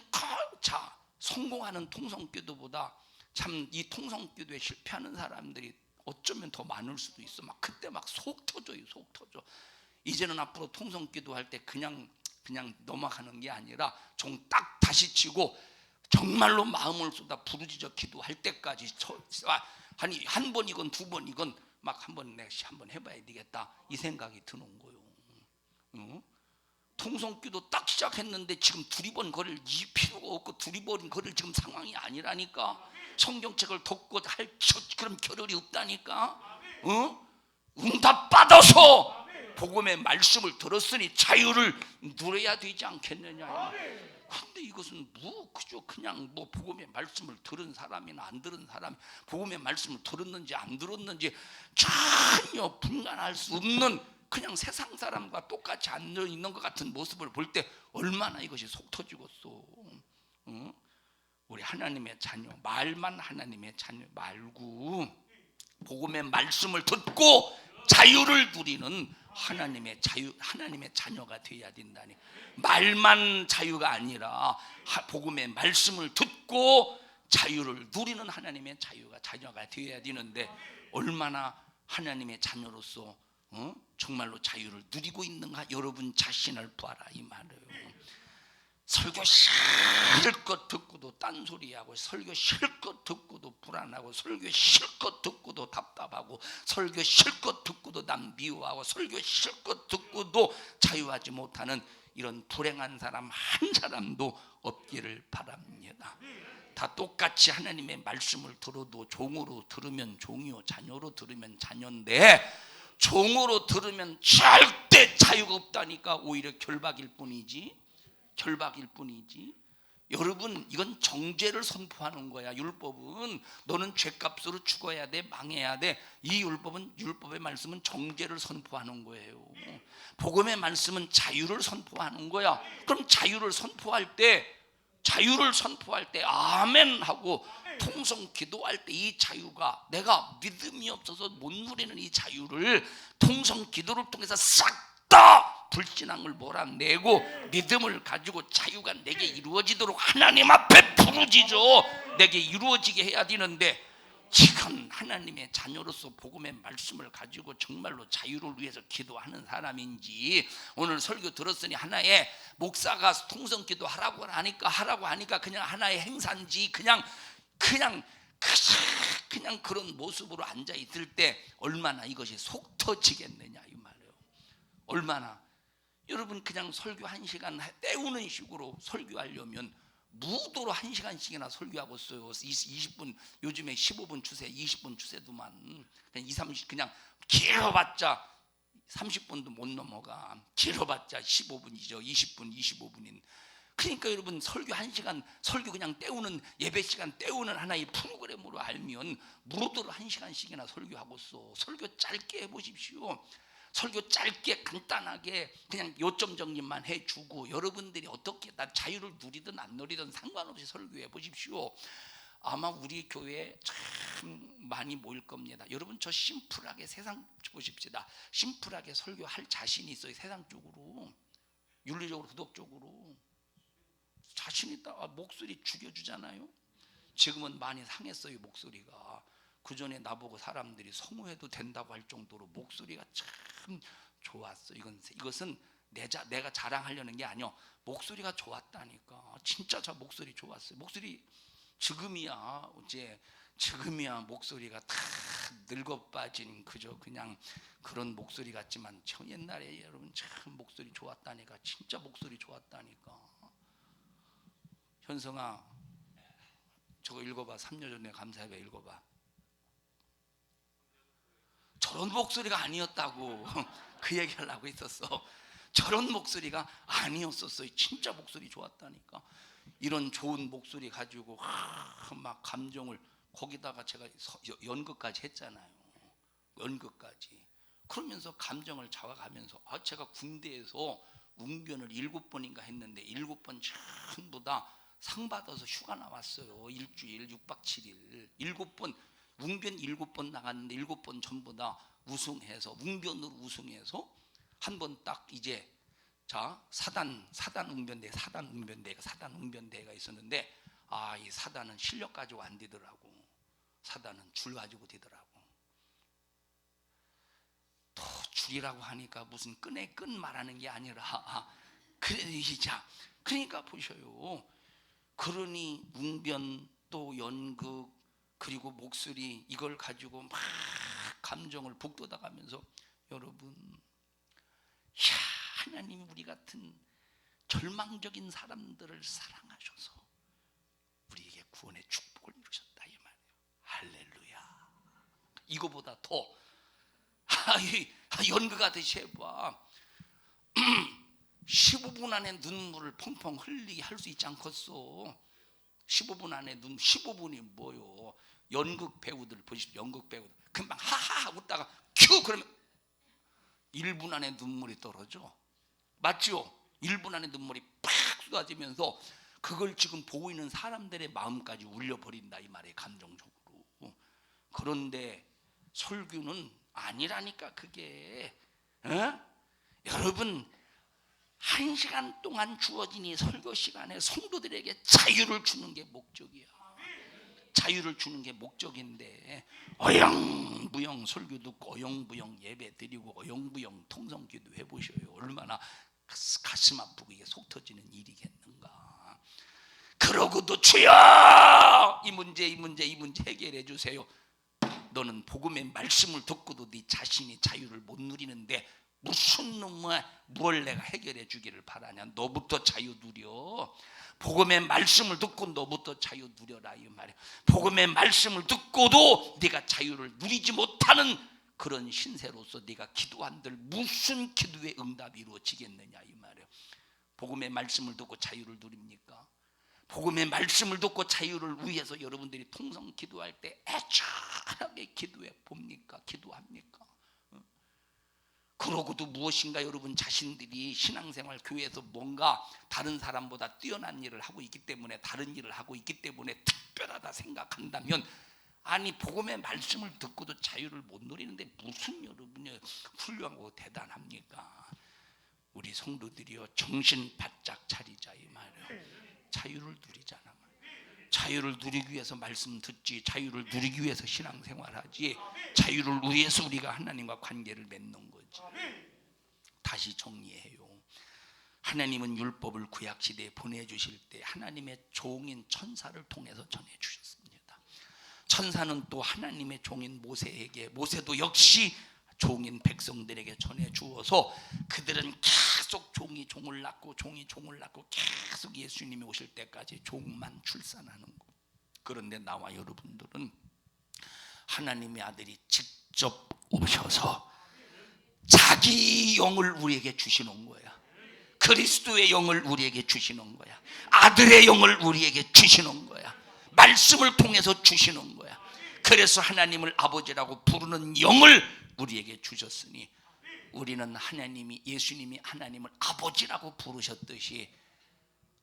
자 성공하는 통성기도보다 참 이 통성기도에 실패하는 사람들이 어쩌면 더 많을 수도 있어. 막 그때 막 속 터져요. 속 터져. 이제는 앞으로 통성기도 할 때 그냥 넘어가는 게 아니라 종 딱 다시 치고 정말로 마음을 쏟아 부르짖어 기도할 때까지 한 번이건 두 번이건 막 한번 해봐야 되겠다 이 생각이 드는 거예요. 통성기도 딱 시작했는데 지금 두리번거릴 이 필요가 없고 두리번거릴 지금 상황이 아니라니까. 성경책을 덮고 할 그런 겨를이 없다니까. 응답 받아서 복음의 말씀을 들었으니 자유를 누려야 되지 않겠느냐. 근데 이것은 그저 그냥 복음의 말씀을 들은 사람이나 안 들은 사람이 복음의 말씀을 들었는지 안 들었는지 전혀 분간할 수 없는 그냥 세상 사람과 똑같이 앉아 있는 것 같은 모습을 볼 때 얼마나 이것이 속 터지겠어. 응? 우리 하나님의 자녀, 말만 하나님의 자녀 말고 복음의 말씀을 듣고 자유를 누리는 하나님의 자녀가 되어야 된다니. 말만 자유가 아니라 복음의 말씀을 듣고 자유를 누리는 하나님의 자녀가 되어야 되는데 얼마나 하나님의 자녀로서 정말로 자유를 누리고 있는가. 여러분 자신을 보아라 이 말이에요. 설교 실컷 듣고도 딴소리하고, 설교 실컷 듣고도 불안하고, 설교 실컷 듣고도 답답하고, 설교 실컷 듣고도 남 미워하고, 설교 실컷 듣고도 자유하지 못하는 이런 불행한 사람 한 사람도 없기를 바랍니다. 다 똑같이 하나님의 말씀을 들어도 종으로 들으면 종이요 자녀로 들으면 자녀인데 종으로 들으면 절대 자유가 없다니까. 오히려 결박일 뿐이지. 여러분 이건 정죄를 선포하는 거야. 율법은 너는 죄값으로 죽어야 돼, 망해야 돼. 이 율법의 말씀은 정죄를 선포하는 거예요. 복음의 말씀은 자유를 선포하는 거야. 그럼 자유를 선포할 때 아멘 하고 통성 기도할 때 이 자유가, 내가 믿음이 없어서 못 누리는 이 자유를 통성 기도를 통해서 싹 다 불신앙을 몰아내고 믿음을 가지고 자유가 내게 이루어지도록 하나님 앞에 부르짖어 내게 이루어지게 해야 되는데, 지금 하나님의 자녀로서 복음의 말씀을 가지고 정말로 자유를 위해서 기도하는 사람인지, 오늘 설교 들었으니 하나의 목사가 통성 기도 하라고 하니까 그냥 하나의 행사인지 그냥 그런 모습으로 앉아 있을 때 얼마나 이것이 속 터지겠느냐 이 말이에요. 얼마나. 여러분 그냥 설교 1시간 때우는 식으로 설교하려면 무도로 1시간씩이나 설교하고 있어요. 20분, 요즘에 15분 추세, 20분 추세도만 그냥 2-30 그냥 길어봤자 30분도 못 넘어가. 길어봤자 15분이죠. 20분, 25분인. 그러니까 여러분 설교 1시간, 설교 그냥 때우는, 예배 시간 때우는 하나의 프로그램으로 알면 무도로 1시간씩이나 설교하고 있어. 설교 짧게 해보십시오. 설교 짧게 간단하게 그냥 요점 정리만 해주고, 여러분들이 어떻게 자유를 누리든 안 누리든 상관없이 설교해 보십시오. 아마 우리 교회에 참 많이 모일 겁니다. 여러분 저 심플하게 세상 보십시다. 심플하게 설교할 자신이 있어요. 세상적으로, 윤리적으로, 도덕적으로 자신 있다. 목소리 죽여주잖아요. 지금은 많이 상했어요 목소리가. 그 전에 나보고 사람들이 성우해도 된다고 할 정도로 목소리가 참 좋았어. 이것은 내가 자랑하려는 게 아니야. 목소리가 좋았다니까. 진짜 저 목소리 좋았어요. 목소리 지금이야 목소리가 다 늙어 빠진 그냥 그런 목소리 같지만 저 옛날에 여러분 참 목소리 좋았다니까. 진짜 목소리 좋았다니까. 현성아 저거 읽어봐. 3년 전에 감사하게 읽어봐. 저런 목소리가 아니었다고 그 얘기하려고 했었어. 저런 목소리가 아니었었어요. 진짜 목소리 좋았다니까. 이런 좋은 목소리 가지고 막 감정을, 거기다가 제가 연극까지 했잖아요. 연극까지. 그러면서 감정을 잡아가면서 제가 군대에서 웅변을 7번인가 했는데 7번 전부 다 상 받아서 휴가 나왔어요. 일주일 6박 7일 7번 웅변 7번 나갔는데 7번 전부 다 우승해서, 웅변으로 우승해서 한 번 딱 이제 사단 웅변대회가 있었는데, 이 사단은 실력 가지고 안 되더라고. 사단은 줄 가지고 되더라고. 또 줄이라고 하니까 무슨 끈 말하는 게 아니라 그러니까 보셔요. 그러니 웅변 또 연극 그리고 목소리 이걸 가지고 막 감정을 북돋아가면서, 여러분 하나님이 우리 같은 절망적인 사람들을 사랑하셔서 우리에게 구원의 축복을 이루셨다 이 말이에요. 할렐루야. 이거보다 더 연극하듯이 해봐. 15분 안에 눈물을 펑펑 흘리게 할 수 있지 않겠어? 15분 안에 15분이 뭐요? 연극 배우들 보십시오. 연극 배우들 금방 하하 웃다가 큐 그러면 1분 안에 눈물이 떨어져. 맞죠? 1분 안에 눈물이 팍 쏟아지면서 그걸 지금 보고 있는 사람들의 마음까지 울려버린다 이 말이에요. 감정적으로. 그런데 설교는 아니라니까 그게. 여러분 1시간 동안 주어진 이 설교 시간에 성도들에게 자유를 주는 게 목적이야. 자유를 주는 게 목적인데 어영부영 설교 듣고 어영부영 예배 드리고 어영부영 통성기도 해보셔요. 얼마나 가슴 아프고 이게 속 터지는 일이겠는가. 그러고도 주여 이 문제 해결해 주세요. 너는 복음의 말씀을 듣고도 네 자신이 자유를 못 누리는데 무슨 놈의 뭘 내가 해결해 주기를 바라냐. 너부터 자유 누려. 복음의 말씀을 듣고 너부터 자유 누려라 이 말이야. 복음의 말씀을 듣고도 네가 자유를 누리지 못하는 그런 신세로서 네가 기도한들 무슨 기도의 응답이 이루어지겠느냐 이 말이야. 복음의 말씀을 듣고 자유를 누립니까? 복음의 말씀을 듣고 자유를 위해서 여러분들이 통성 기도할 때 애절하게 기도해 봅니까? 기도합니까? 그러고도 무엇인가 여러분 자신들이 신앙생활 교회에서 뭔가 다른 사람보다 뛰어난 일을 하고 있기 때문에 다른 일을 하고 있기 때문에 특별하다 생각한다면 아니 복음의 말씀을 듣고도 자유를 못 누리는데 무슨 여러분이 훌륭하고 대단합니까? 우리 성도들이여 정신 바짝 차리자 이 말이에요. 자유를 누리잖아. 자유를 누리기 위해서 말씀 듣지, 자유를 누리기 위해서 신앙생활하지, 자유를 위해서 우리가 하나님과 관계를 맺는 거지. 다시 정리해요. 하나님은 율법을 구약시대에 보내주실 때 하나님의 종인 천사를 통해서 전해주셨습니다. 천사는 또 하나님의 종인 모세에게, 모세도 역시 종인 백성들에게 전해주어서 그들은 계속 종이 종을 낳고 종이 종을 낳고 계속 예수님이 오실 때까지 종만 출산하는 거. 그런데 나와 여러분들은 하나님의 아들이 직접 오셔서 자기 영을 우리에게 주시는 거야. 그리스도의 영을 우리에게 주시는 거야. 아들의 영을 우리에게 주시는 거야. 말씀을 통해서 주시는 거야. 그래서 하나님을 아버지라고 부르는 영을 우리에게 주셨으니 우리는 하나님이 예수님이 하나님을 아버지라고 부르셨듯이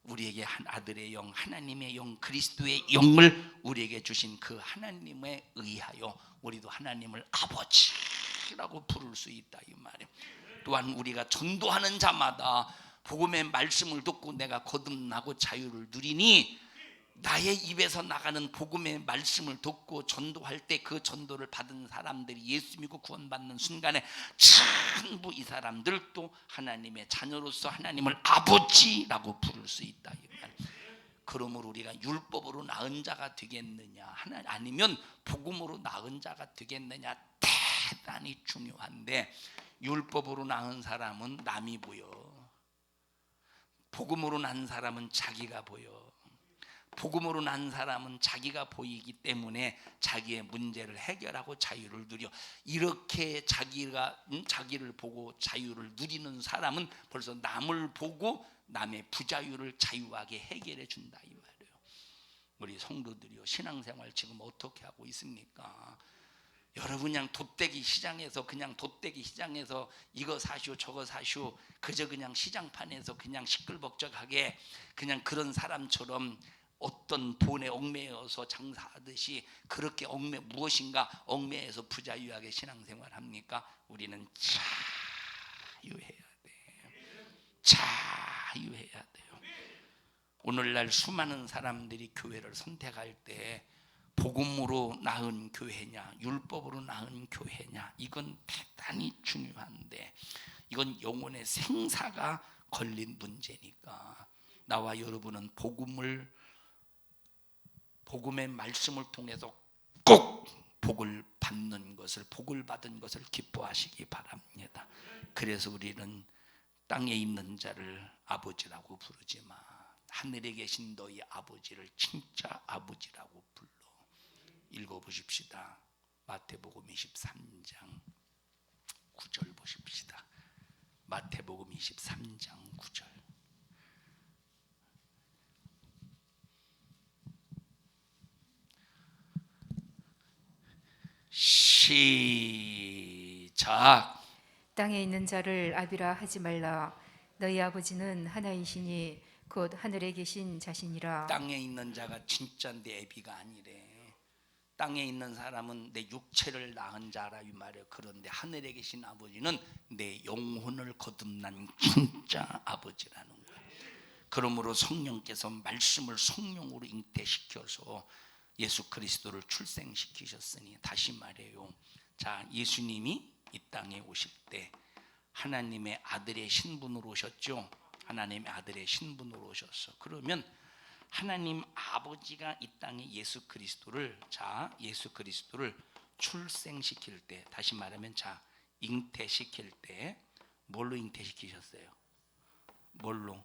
우리에게 한 아들의 영, 하나님의 영, 그리스도의 영을 우리에게 주신 그 하나님에 의하여 우리도 하나님을 아버지라고 부를 수 있다 이 말이에요. 또한 우리가 전도하는 자마다 복음의 말씀을 듣고 내가 거듭나고 자유를 누리니 나의 입에서 나가는 복음의 말씀을 듣고 전도할 때 그 전도를 받은 사람들이 예수 믿고 구원받는 순간에 전부 이 사람들도 하나님의 자녀로서 하나님을 아버지라고 부를 수 있다. 그러므로 우리가 율법으로 낳은 자가 되겠느냐 아니면 복음으로 낳은 자가 되겠느냐 대단히 중요한데 율법으로 낳은 사람은 남이 보여. 복음으로 낳은 사람은 자기가 보여. 복음으로 난 사람은 자기가 보이기 때문에 자기의 문제를 해결하고 자유를 누려. 이렇게 자기를 보고 자유를 누리는 사람은 벌써 남을 보고 남의 부자유를 자유하게 해결해 준다 이 말이에요. 우리 성도들이요 신앙생활 지금 어떻게 하고 있습니까? 여러분 그냥 돗대기 시장에서 이거 사시오 저거 사시오 그저 그냥 시장판에서 그냥 시끌벅적하게 그냥 그런 사람처럼 어떤 돈에 얽매여서 장사하듯이 그렇게 무엇인가 얽매여서 부자유하게 신앙생활합니까? 우리는 자유해야 돼. 자유해야 돼요. 오늘날 수많은 사람들이 교회를 선택할 때 복음으로 낳은 교회냐 율법으로 낳은 교회냐 이건 대단히 중요한데 이건 영혼의 생사가 걸린 문제니까 나와 여러분은 복음의 말씀을 통해서 꼭 복을 받는 것을 복을 받은 것을 기뻐하시기 바랍니다. 그래서 우리는 땅에 있는 자를 아버지라고 부르지 마. 하늘에 계신 너희 아버지를 진짜 아버지라고 불러. 읽어보십시다. 마태복음 23장 9절 보십시다. 마태복음 23장 9절. 시작. 땅에 있는 자를 아비라 하지 말라. 너희 아버지는 하나이시니 곧 하늘에 계신 자신이라. 땅에 있는 자가 진짜 내 애비가 아니래. 땅에 있는 사람은 내 육체를 낳은 자라 이 말이에요. 그런데 하늘에 계신 아버지는 내 영혼을 거듭난 진짜 아버지라는 거예요. 그러므로 성령께서 말씀을 성령으로 잉태시켜서 예수 그리스도를 출생시키셨으니, 다시 말해요. 자, 예수님이 이 땅에 오실 때 하나님의 아들의 신분으로 오셨죠. 하나님의 아들의 신분으로 오셨어. 그러면 하나님 아버지가 이 땅에 예수 그리스도를 출생시킬 때, 다시 말하면 잉태시킬 때 뭘로 잉태시키셨어요? 뭘로?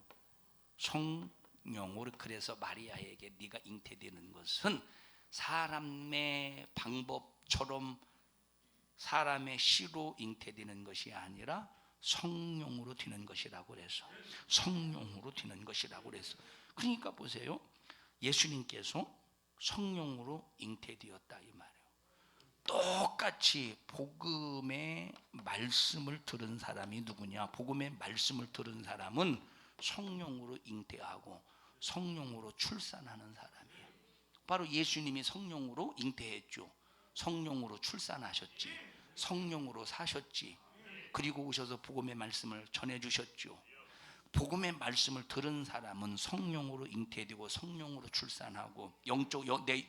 성령으로. 그래서 마리아에게 네가 잉태되는 것은 사람의 방법처럼 사람의 씨로 잉태되는 것이 아니라 성령으로 되는 것이라고 그래서, 성령으로 되는 것이라고 그래서. 그러니까 보세요, 예수님께서 성령으로 잉태되었다 이 말이에요. 똑같이 복음의 말씀을 들은 사람이 누구냐? 복음의 말씀을 들은 사람은 성령으로 잉태하고 성령으로 출산하는 사람이에요. 바로 예수님이 성령으로 잉태했죠. 성령으로 출산하셨지. 성령으로 사셨지. 그리고 오셔서 복음의 말씀을 전해주셨죠. 복음의 말씀을 들은 사람은 성령으로 잉태되고 성령으로 출산하고,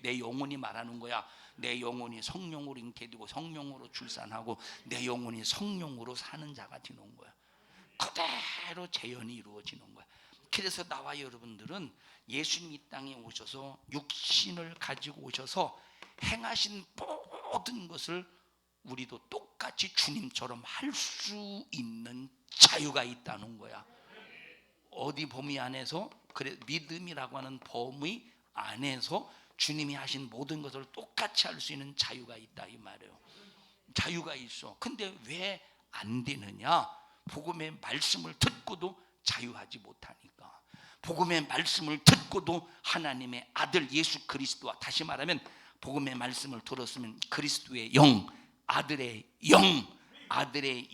내 영혼이 말하는 거야. 내 영혼이 성령으로 잉태되고 성령으로 출산하고 내 영혼이 성령으로 사는 자가 되는 거야. 그대로 재현이 이루어지는 거야. 그래서 나와 여러분들은 예수님 이 땅에 오셔서 육신을 가지고 오셔서 행하신 모든 것을 우리도 똑같이 주님처럼 할 수 있는 자유가 있다는 거야. 어디 범위 안에서? 그래, 믿음이라고 하는 범위 안에서 주님이 하신 모든 것을 똑같이 할 수 있는 자유가 있다 이 말이에요. 자유가 있어. 근데 왜 안 되느냐? 복음의 말씀을 듣고도 자유하지 못하니까. 복음의 말씀을 듣고도 하나님의 아들 예수 그리스도와, 다시 말하면 복음의 말씀을 들었으면 그리스도의 영, 아들의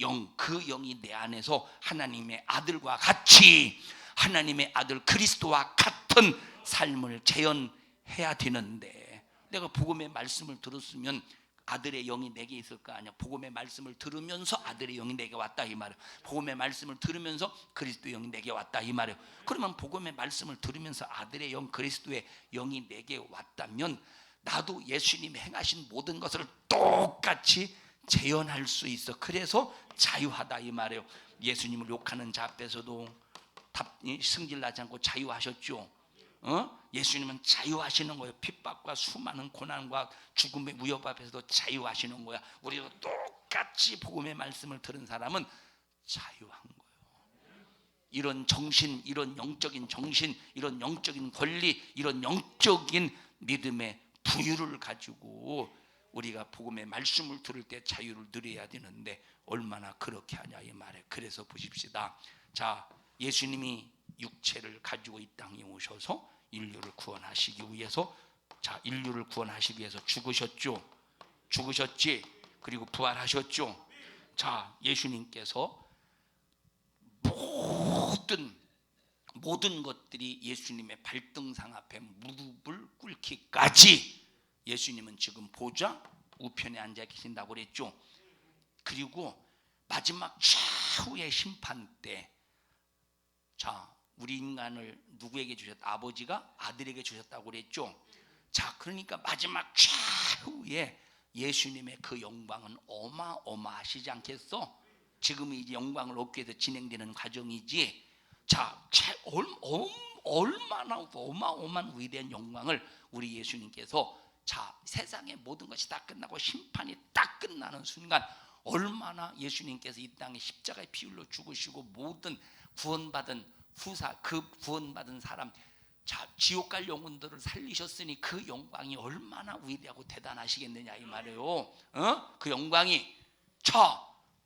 영, 그 영이 내 안에서 하나님의 아들과 같이, 하나님의 아들 그리스도와 같은 삶을 재현해야 되는데, 내가 복음의 말씀을 들었으면 아들의 영이 내게 있을 거 아니야. 복음의 말씀을 들으면서 아들의 영이 내게 왔다 이 말이에요. 복음의 말씀을 들으면서 그리스도의 영이 내게 왔다 이 말이에요. 그러면 복음의 말씀을 들으면서 아들의 영, 그리스도의 영이 내게 왔다면 나도 예수님이 행하신 모든 것을 똑같이 재현할 수 있어. 그래서 자유하다 이 말이에요. 예수님을 욕하는 자 앞에서도 승질나지 않고 자유하셨죠. 예수님은 자유하시는 거예요. 핍박과 수많은 고난과 죽음의 위협 앞에서도 자유하시는 거야. 우리도 똑같이 복음의 말씀을 들은 사람은 자유한 거예요. 이런 정신, 이런 영적인 정신, 이런 영적인 권리, 이런 영적인 믿음의 부유를 가지고 우리가 복음의 말씀을 들을 때 자유를 누려야 되는데 얼마나 그렇게 하냐 이 말이에요. 그래서 보십시다. 자, 예수님이 육체를 가지고 이 땅에 오셔서 인류를 구원하시기 위해서, 인류를 구원하시기 위해서 죽으셨지. 그리고 부활하셨죠. 자, 예수님께서 모든 것들이 예수님의 발등상 앞에 무릎을 꿇기까지 예수님은 지금 보좌 우편에 앉아 계신다고 그랬죠. 그리고 마지막 최후의 심판 때, 우리 인간을 누구에게 주셨다? 아버지가 아들에게 주셨다고 그랬죠. 자, 그러니까 마지막 최후에 예수님의 그 영광은 어마어마하시지 않겠어? 지금 이제 영광을 얻기 위해서 진행되는 과정이지. 자, 얼마나 어마어마한 위대한 영광을 우리 예수님께서, 세상의 모든 것이 다 끝나고 심판이 딱 끝나는 순간 얼마나 예수님께서 이 땅에 십자가의 피 흘려 죽으시고 모든 구원받은 구원받은 사람, 지옥 갈 영혼들을 살리셨으니 그 영광이 얼마나 위대하고 대단하시겠느냐 이 말이에요. 그 영광이.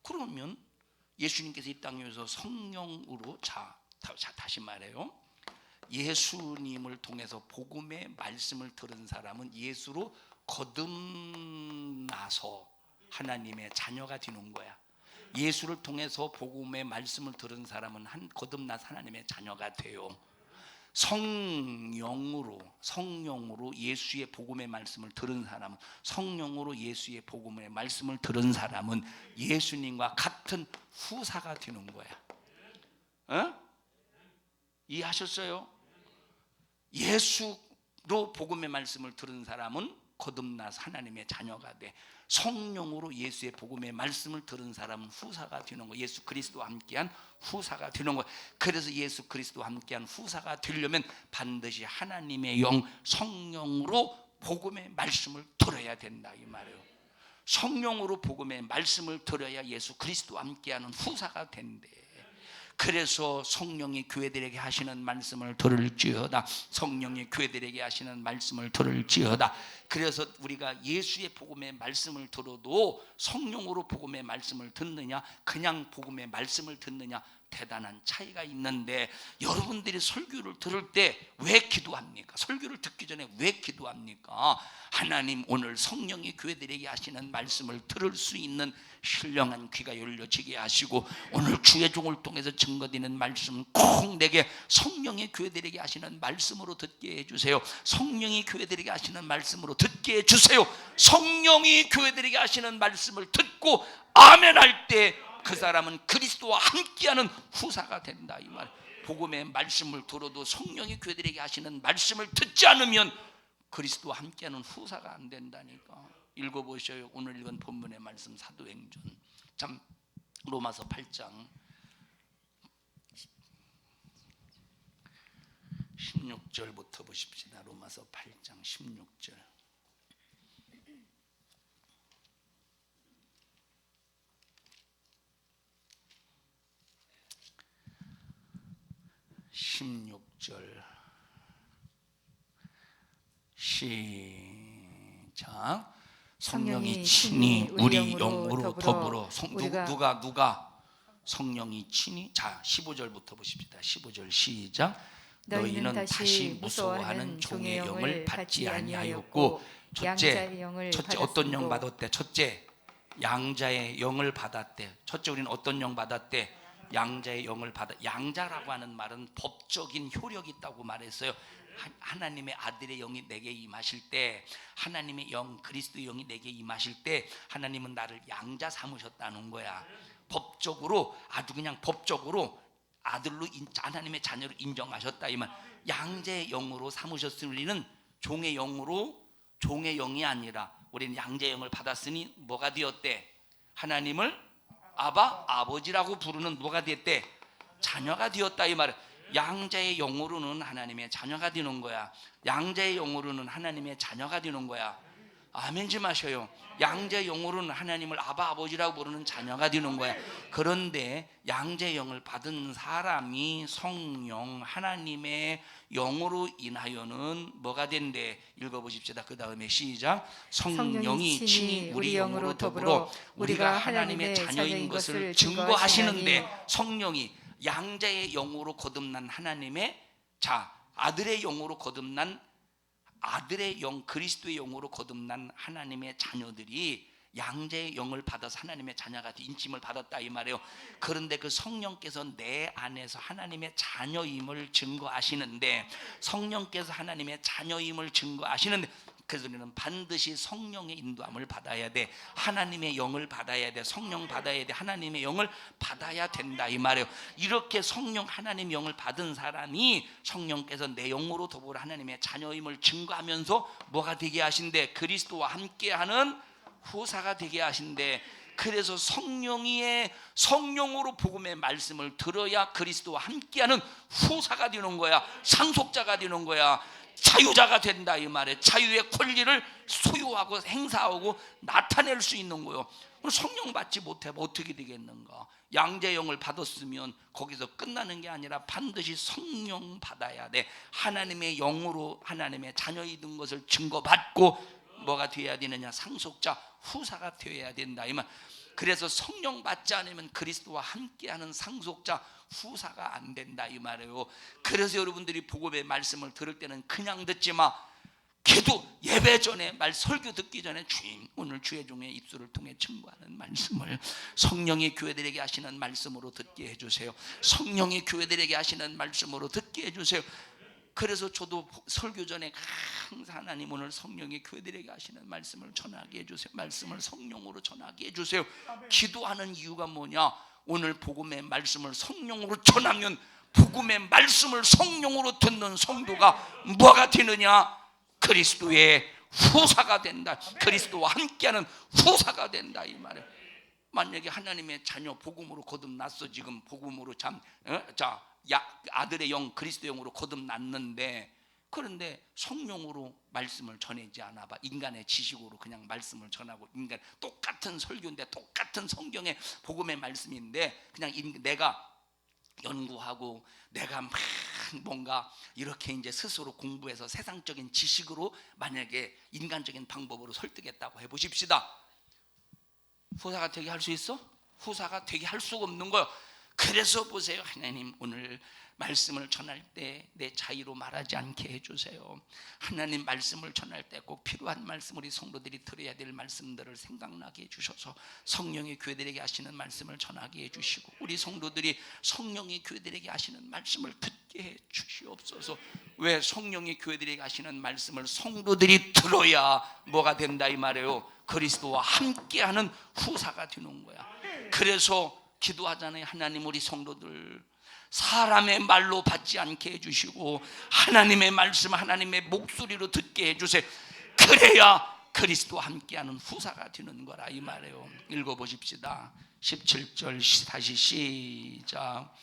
그러면 예수님께서 이 땅에 오셔서 성령으로 다시 말해요. 예수님을 통해서 복음의 말씀을 들은 사람은 예수로 거듭나서 하나님의 자녀가 되는 거야. 예수를 통해서 복음의 말씀을 들은 사람은 거듭나서 하나님의 자녀가 돼요. 성령으로 예수의 복음의 말씀을 들은 사람은, 성령으로 예수의 복음의 말씀을 들은 사람은 예수님과 같은 후사가 되는 거야. 이해하셨어요? 예수로 복음의 말씀을 들은 사람은 거듭나서 하나님의 자녀가 돼. 성령으로 예수의 복음의 말씀을 들은 사람은 후사가 되는 거예요. 예수 그리스도와 함께한 후사가 되는 거예요. 그래서 예수 그리스도와 함께한 후사가 되려면 반드시 하나님의 영 성령으로 복음의 말씀을 들어야 된다 이 말이에요. 성령으로 복음의 말씀을 들어야 예수 그리스도와 함께하는 후사가 된대. 그래서 성령이 교회들에게 하시는 말씀을 들을지어다. 성령이 교회들에게 하시는 말씀을 들을지어다. 그래서 우리가 예수의 복음의 말씀을 들어도 성령으로 복음의 말씀을 듣느냐, 그냥 복음의 말씀을 듣느냐, 대단한 차이가 있는데, 여러분들이 설교를 들을 때 왜 기도합니까? 설교를 듣기 전에 왜 기도합니까? 하나님, 오늘 성령이 교회들에게 하시는 말씀을 들을 수 있는 신령한 귀가 열려지게 하시고, 오늘 주의 종을 통해서 증거되는 말씀 꼭 내게 성령이 교회들에게 하시는 말씀으로 듣게 해주세요. 성령이 교회들에게 하시는 말씀으로 듣게 해주세요. 성령이 교회들에게 하시는 말씀을 듣고 아멘 할 때 그 사람은 그리스도와 함께하는 후사가 된다 이 말. 복음의 말씀을 들어도 성령이 교회들에게 하시는 말씀을 듣지 않으면 그리스도와 함께하는 후사가 안 된다니까. 읽어보셔요. 오늘 읽은 본문의 말씀 사도행전 참 로마서 8장 16절부터 보십시다. 로마서 8장 16절. 시작. 성령이 친히 우리 영으로 더불어 누가 성령이 친히. 자, 15절부터 보십시다. 15절 시작. 너희는 다시 무서워하는 종의 영을 받지 아니하였고 첫째 어떤 영 받았대? 첫째 양자의 영을 받았대. 첫째 우리는 어떤 영 받았대? 양자의 영을 받아. 양자라고 하는 말은 법적인 효력이 있다고 말했어요. 하나님의 아들의 영이 내게 임하실 때, 하나님의 영 그리스도의 영이 내게 임하실 때 하나님은 나를 양자 삼으셨다는 거야. 법적으로, 아주 그냥 법적으로 아들로 하나님의 자녀로 인정하셨다 이 말. 양자의 영으로 삼으셨으니 우리는 종의 영이 아니라 우리는 양자의 영을 받았으니 뭐가 되었대? 하나님을 아버지라고 부르는 뭐가 됐대? 자녀가 되었다 이 말은. 양자의 영으로는 하나님의 자녀가 되는 거야. 양자의 영으로는 하나님의 자녀가 되는 거야. 아멘 좀 하셔요. 양자의 영으로는 하나님을 아버지라고 부르는 자녀가 되는 거야. 그런데 양자의 영을 받은 사람이 성령 하나님의 영으로 인하여는 뭐가 된대? 읽어보십시다. 그 다음에 시작. 성령이 친히 우리 영으로 더불어 우리가 하나님의 자녀인 것을 증거하시는데, 성령이 양자의 영으로 거듭난 하나님의 아들의 영으로 거듭난 아들의 영 그리스도의 영으로 거듭난 하나님의 자녀들이 양자의 영을 받아서 하나님의 자녀가 인침을 받았다 이 말이에요. 그런데 그 성령께서 내 안에서 하나님의 자녀임을 증거하시는데, 성령께서 하나님의 자녀임을 증거하시는데, 그래서 우리는 반드시 성령의 인도함을 받아야 돼. 하나님의 영을 받아야 돼. 성령 받아야 돼. 하나님의 영을 받아야 된다 이 말이에요. 이렇게 성령 하나님의 영을 받은 사람이 성령께서 내 영으로 더불어 하나님의 자녀임을 증거하면서 뭐가 되게 하신대? 그리스도와 함께하는 후사가 되게 하신대. 그래서 성령으로 복음의 말씀을 들어야 그리스도와 함께하는 후사가 되는 거야. 상속자가 되는 거야. 자유자가 된다 이 말에. 자유의 권리를 소유하고 행사하고 나타낼 수 있는 거예요. 성령 받지 못하면 어떻게 되겠는가? 양자의 영을 받았으면 거기서 끝나는 게 아니라 반드시 성령 받아야 돼. 하나님의 영으로 하나님의 자녀이 된 것을 증거받고 뭐가 되어야 되느냐? 상속자 후사가 되어야 된다 이 말. 그래서 성령 받지 않으면 그리스도와 함께하는 상속자 후사가 안 된다 이 말이에요. 그래서 여러분들이 복음의 말씀을 들을 때는 그냥 듣지 마. 기도 예배 전에 설교 듣기 전에 주님 오늘 주의 종의 입술을 통해 증거하는 말씀을 성령이 교회들에게 하시는 말씀으로 듣게 해주세요. 성령이 교회들에게 하시는 말씀으로 듣게 해주세요. 그래서 저도 설교 전에 항상 하나님 오늘 성령이 교회들에게 하시는 말씀을 전하게 해주세요. 말씀을 성령으로 전하게 해주세요. 기도하는 이유가 뭐냐? 오늘 복음의 말씀을 성령으로 전하면 복음의 말씀을 성령으로 듣는 성도가 뭐가 되느냐? 그리스도의 후사가 된다. 그리스도와 함께하는 후사가 된다 이 말이에요. 만약에 하나님의 자녀 복음으로 거듭났어. 지금 복음으로 아들의 영 그리스도 영으로 거듭났는데 그런데 성령으로 말씀을 전하지 않아 봐. 인간의 지식으로 그냥 말씀을 전하고 인간 똑같은 설교인데 똑같은 성경의 복음의 말씀인데 그냥 내가 연구하고 내가 막 뭔가 이렇게 이제 스스로 공부해서 세상적인 지식으로 만약에 인간적인 방법으로 설득했다고 해보십시다. 후사가 되게 할 수 있어? 후사가 되게 할 수가 없는 거예요. 그래서 보세요. 하나님 오늘 말씀을 전할 때 내 자유로 말하지 않게 해주세요. 하나님 말씀을 전할 때 꼭 필요한 말씀 우리 성도들이 들어야 될 말씀들을 생각나게 해주셔서 성령이 교회들에게 하시는 말씀을 전하게 해주시고 우리 성도들이 성령이 교회들에게 하시는 말씀을 듣게 해주시옵소서. 왜? 성령이 교회들에게 하시는 말씀을 성도들이 들어야 뭐가 된다 이 말이에요. 그리스도와 함께하는 후사가 되는 거야. 그래서 기도하잖아요. 하나님 우리 성도들 사람의 말로 받지 않게 해주시고 하나님의 말씀 하나님의 목소리로 듣게 해주세요. 그래야 그리스도와 함께하는 후사가 되는 거라 이 말이에요. 읽어보십시다. 17절 다시 시작.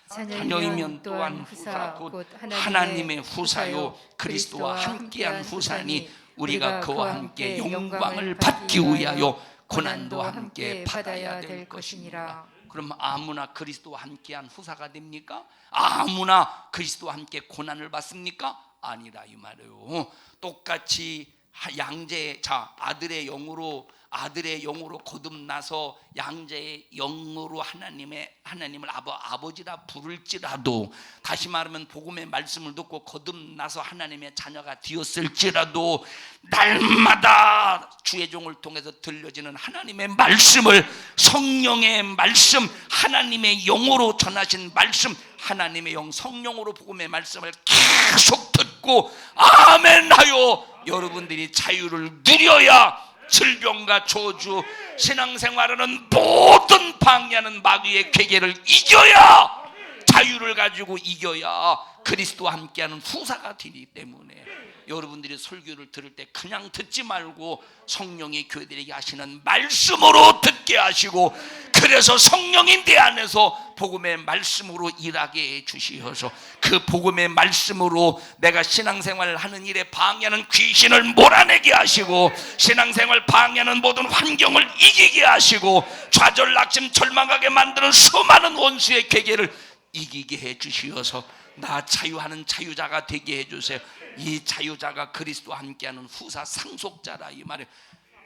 자녀이면 또한 후사 곧 하나님의 후사요 그리스도와 함께한 후사니 우리가 그와 함께 영광을 받기 위하여 고난도 함께 받아야 될 것이니라. 그럼 아무나 그리스도와 함께한 후사가 됩니까? 아무나 그리스도와 함께 고난을 받습니까? 아니라 이 말이에요. 똑같이 양자의 아들의 영으로 거듭나서 양자의 영으로 하나님을 아버지라 부를지라도 다시 말하면 복음의 말씀을 듣고 거듭나서 하나님의 자녀가 되었을지라도 날마다 주의 종을 통해서 들려지는 하나님의 말씀을 성령의 말씀 하나님의 영으로 전하신 말씀 하나님의 영 성령으로 복음의 말씀을 계속 듣고 아멘 하여 여러분들이 자유를 누려야 질병과 저주 신앙생활하는 모든 방해하는 마귀의 괴계를 이겨야 자유를 가지고 이겨야 그리스도와 함께하는 후사가 되기 때문에 여러분들이 설교를 들을 때 그냥 듣지 말고 성령이 교회들에게 하시는 말씀으로 듣게 하시고 그래서 성령이 내 안에서 복음의 말씀으로 일하게 해주시어서 그 복음의 말씀으로 내가 신앙생활을 하는 일에 방해하는 귀신을 몰아내게 하시고 신앙생활 방해하는 모든 환경을 이기게 하시고 좌절 낙심 절망하게 만드는 수많은 원수의 괴계를 이기게 해주시어서 나 자유하는 자유자가 되게 해주세요. 이 자유자가 그리스도와 함께하는 후사 상속자라 이 말이에요.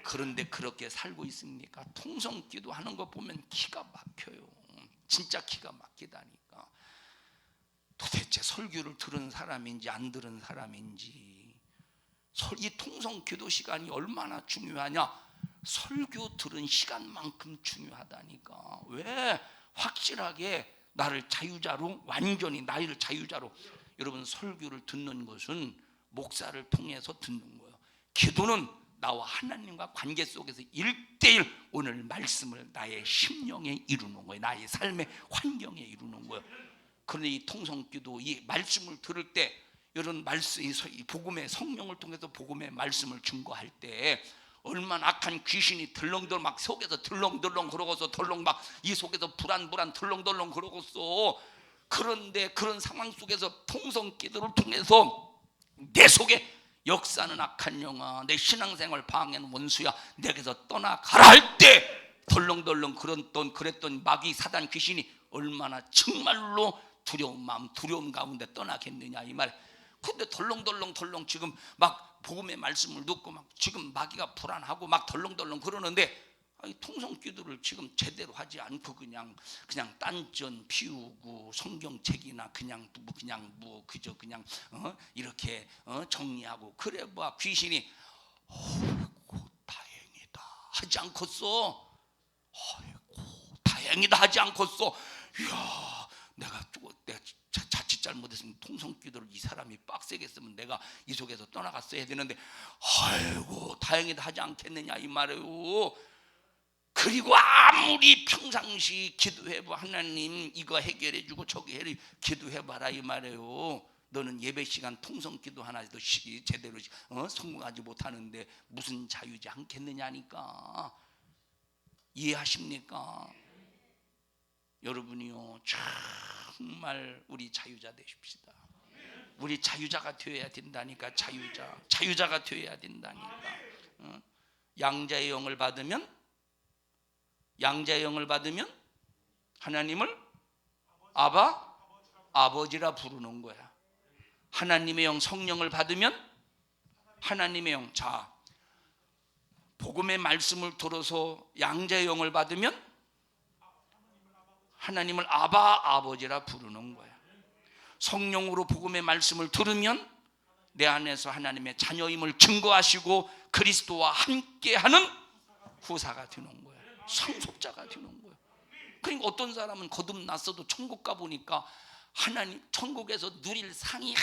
그런데 그렇게 살고 있습니까? 통성기도 하는 거 보면 기가 막혀요. 진짜 기가 막히다니까. 도대체 설교를 들은 사람인지 안 들은 사람인지 이 통성기도 시간이 얼마나 중요하냐? 설교 들은 시간만큼 중요하다니까. 왜? 확실하게 나를 자유자로 완전히 나를 자유자로 여러분 설교를 듣는 것은 목사를 통해서 듣는 거예요. 기도는 나와 하나님과 관계 속에서 1:1 오늘 말씀을 나의 심령에 이루는 거예요. 나의 삶의 환경에 이루는 거예요. 그런데 이 통성기도 이 말씀을 들을 때 이런 말씀 이 복음의 성령을 통해서 복음의 말씀을 증거할 때 얼마나 악한 귀신이 덜렁덜렁 막 속에서 덜렁덜렁 그러고서 덜렁 막 이 속에서 불안불안 덜렁덜렁 그러고서 그런데 그런 상황 속에서 통성기도를 통해서 내 속에 역사는 악한 영아 내 신앙생활 방해는 원수야 내게서 떠나가라 할 때 덜렁덜렁 그랬던 마귀 사단 귀신이 얼마나 정말로 두려운 마음 두려움 가운데 떠나겠느냐 이 말. 근데 덜렁덜렁 지금 막 복음의 말씀을 듣고 막 지금 마귀가 불안하고 막 덜렁덜렁 그러는데 아니, 통성기도를 지금 제대로 하지 않고 그냥 딴전 피우고 성경책이나 그냥 그저 그냥 이렇게 정리하고 그래 봐 귀신이 어이구 다행이다 하지 않겠어. 어이구 다행이다 하지 않겠어. 이야 내가 자칫 잘못했으면 통성기도를 이 사람이 빡세게 쓰면 내가 이 속에서 떠나갔어야 되는데 아이고 다행이다 하지 않겠느냐 이 말이에요. 그리고 아무리 평상시 기도해봐 하나님 이거 해결해주고 저기 기도해봐라 이 말이에요. 너는 예배 시간 통성 기도 하나도 제대로 성공하지 못하는데 무슨 자유지 않겠느냐니까. 이해하십니까? 여러분이요 정말 우리 자유자 되십시다. 우리 자유자가 되어야 된다니까. 자유자가 되어야 된다니까. 양자의 영을 받으면 하나님을 아버지라 부르는 거야. 하나님의 영 성령을 받으면 하나님의 영. 자, 복음의 말씀을 들어서 양자의 영을 받으면 하나님을 아버지라 부르는 거야. 성령으로 복음의 말씀을 들으면 내 안에서 하나님의 자녀임을 증거하시고 그리스도와 함께하는 후사가 되는 거야. 상속자가 되는 거야. 그러니까 어떤 사람은 거듭났어도 천국 가보니까 하나님 천국에서 누릴 상이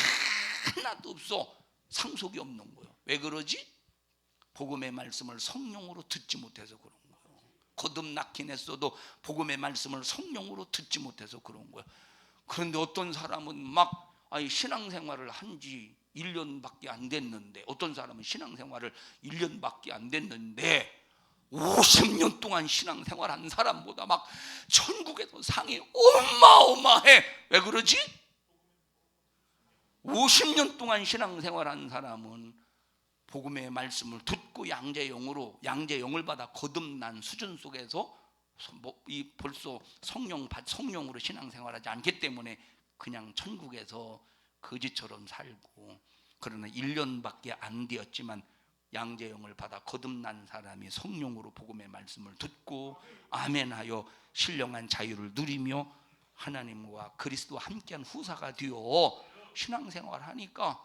하나도 없어. 상속이 없는 거예요. 왜 그러지? 복음의 말씀을 성령으로 듣지 못해서 그런 거예요. 거듭났긴 했어도 복음의 말씀을 성령으로 듣지 못해서 그런 거예요. 그런데 어떤 사람은 막 신앙생활을 한 지 1년밖에 안 됐는데, 어떤 사람은 신앙생활을 1년밖에 안 됐는데 50년 동안 신앙생활한 사람보다 막 천국에서 상이 어마어마해. 왜 그러지? 50년 동안 신앙생활한 사람은 복음의 말씀을 듣고 양자의 영을 받아 거듭난 수준 속에서 벌써 성령으로 신앙생활하지 않기 때문에 그냥 천국에서 거지처럼 살고, 그러나 1년밖에 안 되었지만 양자의 영을 받아 거듭난 사람이 성령으로 복음의 말씀을 듣고 아멘하여 신령한 자유를 누리며 하나님과 그리스도와 함께한 후사가 되어 신앙생활하니까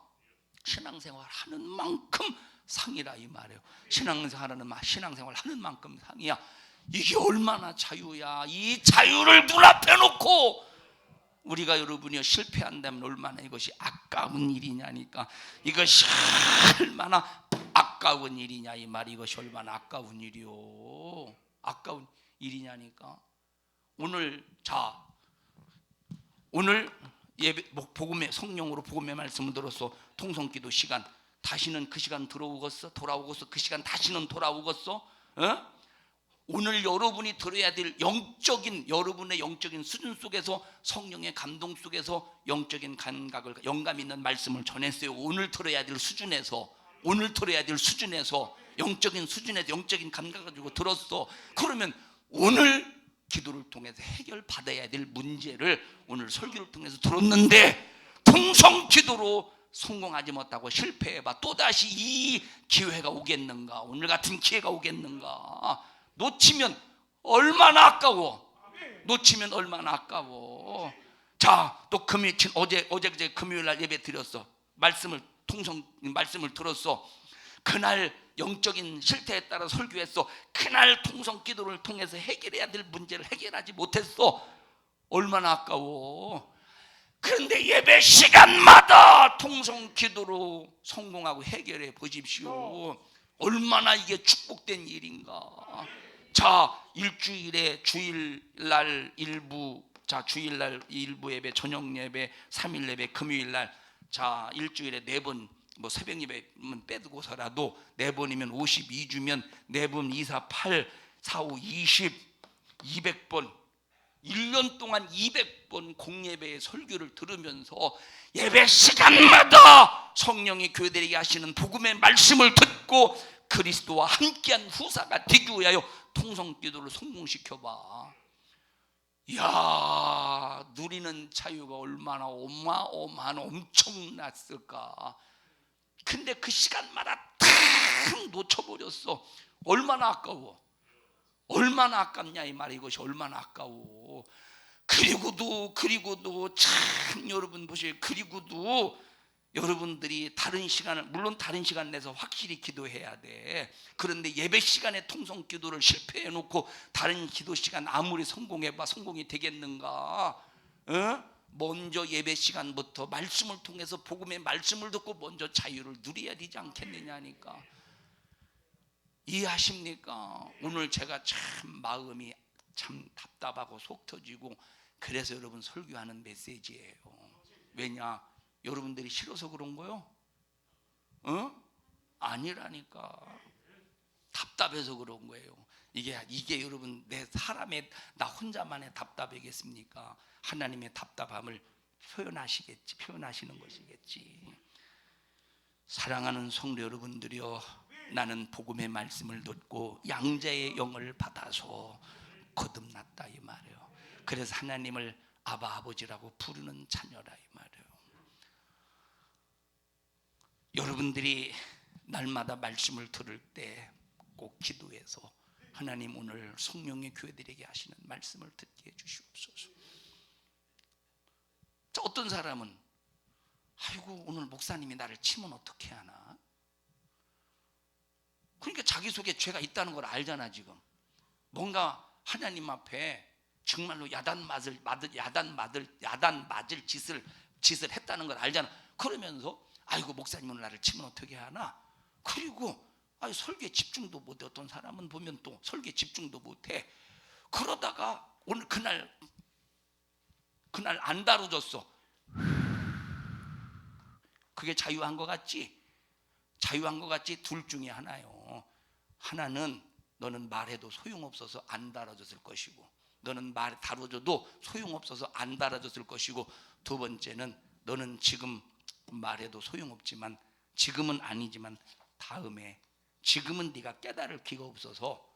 신앙생활하는 만큼 상이라 이 말이에요. 신앙생활하는 만큼 상이야. 이게 얼마나 자유야. 이 자유를 눈앞에 놓고 우리가 여러분이 실패한다면 얼마나 이것이 아까운 일이냐니까. 이것이 얼마나 아까운 일이냐 이 말이. 이것이 얼마나 아까운 일이요. 아까운 일이냐니까. 오늘 예배 복음의 성령으로 복음의 말씀을 들어서 통성기도 시간 다시는 그 시간 돌아오겠어? 그 시간 다시는 돌아오겠어? 오늘 여러분이 들어야 될 여러분의 영적인 수준 속에서 성령의 감동 속에서 영적인 감각을 영감 있는 말씀을 전했어요. 오늘 들어야 될 수준에서 영적인 수준에서 영적인 감각을 가지고 들었어. 그러면 오늘 기도를 통해서 해결받아야 될 문제를 오늘 설교를 통해서 들었는데 통성 기도로 성공하지 못하고 실패해봐. 또다시 이 기회가 오겠는가? 오늘 같은 기회가 오겠는가? 놓치면 얼마나 아까워. 자, 또 어제 금요일 날 예배 드렸어. 말씀을 들었어. 그날 영적인 실태에 따라 설교했어. 그날 통성 기도를 통해서 해결해야 될 문제를 해결하지 못했어. 얼마나 아까워. 그런데 예배 시간마다 통성 기도로 성공하고 해결해 보십시오. 얼마나 이게 축복된 일인가. 자, 일주일에 주일날 일부 예배, 저녁 예배, 3일 예배, 금요일 날, 자 일주일에 4번, 뭐 새벽 예배는 빼두고서라도 4번이면 52주면 4번 2, 4, 8, 4, 5, 20, 200번 1년 동안 200번 공예배의 설교를 들으면서 예배 시간마다 성령이 교회들에게 하시는 복음의 말씀을 듣고 그리스도와 함께한 후사가 되기 위하여 통성기도를 성공시켜봐. 이야, 누리는 자유가 얼마나 어마어마한 엄청났을까. 근데 그 시간마다 탁 놓쳐버렸어. 얼마나 아까워. 얼마나 아깝냐 이 말이야. 이것이 얼마나 아까워. 그리고도 참 여러분 보세요. 그리고도 여러분들이 다른 시간을, 물론 다른 시간 내서 확실히 기도해야 돼. 그런데 예배 시간에 통성 기도를 실패해 놓고 다른 기도 시간 아무리 성공해봐 성공이 되겠는가? 먼저 예배 시간부터 말씀을 통해서 복음의 말씀을 듣고 먼저 자유를 누려야 되지 않겠느냐니까. 이해하십니까? 오늘 제가 참 마음이 참 답답하고 속 터지고, 그래서 여러분 설교하는 메시지예요. 왜냐? 여러분들이 싫어서 그런 거요? 아니라니까. 답답해서 그런 거예요. 이게 여러분 내 사람의 나 혼자만의 답답이겠습니까? 하나님의 답답함을 표현하시는 것이겠지. 사랑하는 성도 여러분들이여, 나는 복음의 말씀을 듣고 양자의 영을 받아서 거듭났다 이 말이에요. 그래서 하나님을 아바 아버지라고 부르는 자녀라 이 말이에요. 여러분들이 날마다 말씀을 들을 때 꼭 기도해서 하나님 오늘 성령의 교회들에게 하시는 말씀을 듣게 해주시옵소서. 자, 어떤 사람은 아이고 오늘 목사님이 나를 치면 어떻게 하나? 그러니까 자기 속에 죄가 있다는 걸 알잖아. 지금 뭔가 하나님 앞에 정말로 야단 맞을 짓을 했다는 걸 알잖아. 그러면서 아이고 목사님 오늘 나를 치면 어떻게 하나? 그리고 설교에 집중도 못해. 어떤 사람은 보면 또 설교에 집중도 못해. 그러다가 오늘 그날 안 다뤄줬어. 그게 자유한 것 같지? 자유한 것 같지? 둘 중에 하나요. 하나는 너는 말해도 소용없어서 안 다뤄줬을 것이고, 너는 말 다뤄줘도 소용없어서 안 다뤄줬을 것이고, 두 번째는 너는 지금 말해도 소용없지만, 지금은 아니지만 다음에, 지금은 네가 깨달을 기가 없어서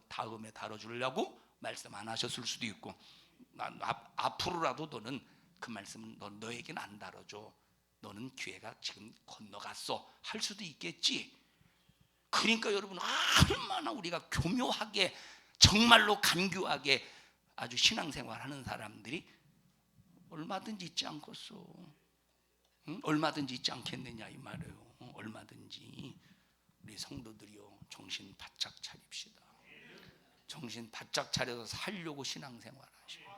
다음에 다뤄주려고 말씀 안 하셨을 수도 있고, 앞으로라도 너는 그 말씀은 너에게는 안 다뤄줘. 너는 기회가 지금 건너갔어 할 수도 있겠지. 그러니까 여러분 얼마나 우리가 교묘하게 정말로 간교하게 아주 신앙생활하는 사람들이 얼마든지 있지 않겠어? 얼마든지 있지 않겠느냐 이 말이에요. 얼마든지. 우리 성도들이요, 정신 바짝 차립시다. 정신 바짝 차려서 살려고 신앙생활 하시고,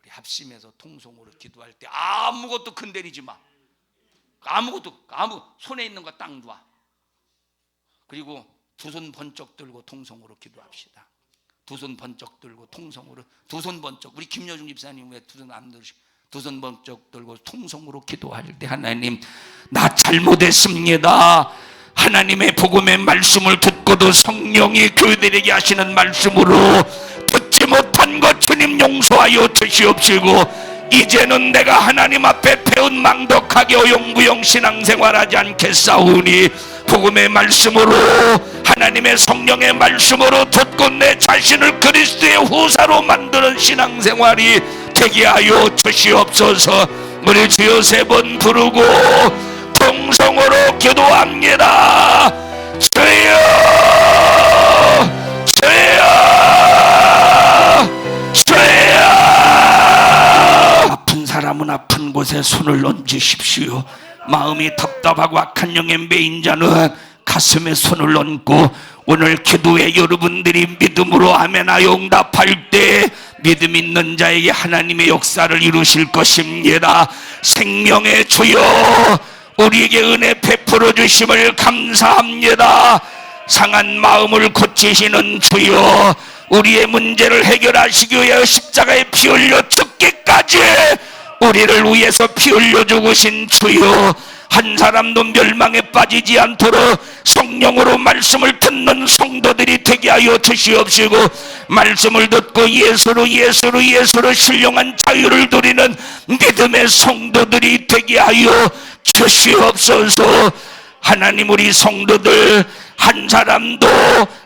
우리 합심해서 통성으로 기도할 때 아무것도 건드리지 마. 손에 있는 거 딱 놔. 그리고 두 손 번쩍 들고 통성으로 기도합시다. 두 손 번쩍 들고 통성으로, 두 손 번쩍. 우리 김여중 집사님 왜 두 손 안 들으시고 두 손 번쩍 들고 통성으로 기도할 때, 하나님 나 잘못했습니다. 하나님의 복음의 말씀을 듣고도 성령이 교회들에게 하시는 말씀으로 듣지 못한 것 주님 용서하여 주시옵시고, 이제는 내가 하나님 앞에 배은망덕하게 어영부영 신앙생활하지 않겠사오니 복음의 말씀으로, 하나님의 성령의 말씀으로 듣고 내 자신을 그리스도의 후사로 만드는 신앙생활이 되게 하여 주시옵소서. 우리 주여 세 번 부르고 통성으로 기도합니다. 주여, 주여, 주여. 아픈 사람은 아픈 곳에 손을 얹으십시오. 마음이 답답하고 악한 영에 매인 자는 가슴에 손을 얹고, 오늘 기도에 여러분들이 믿음으로 아멘하여 응답할 때 믿음 있는 자에게 하나님의 역사를 이루실 것입니다. 생명의 주여, 우리에게 은혜 베풀어 주심을 감사합니다. 상한 마음을 고치시는 주여, 우리의 문제를 해결하시기 위해 십자가에 피 흘려 죽기까지 우리를 위해서 피 흘려 죽으신 주여, 한 사람도 멸망에 빠지지 않도록 성령으로 말씀을 듣는 성도들이 되게 하여 주시옵시고, 말씀을 듣고 예수로 신령한 자유를 누리는 믿음의 성도들이 되게 하여 주시옵소서. 하나님, 우리 성도들 한 사람도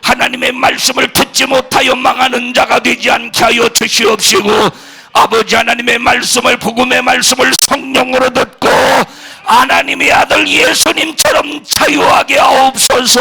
하나님의 말씀을 듣지 못하여 망하는 자가 되지 않게 하여 주시옵시고, 아버지 하나님의 말씀을, 복음의 말씀을 성령으로 듣고 하나님의 아들 예수님처럼 자유하게 하옵소서.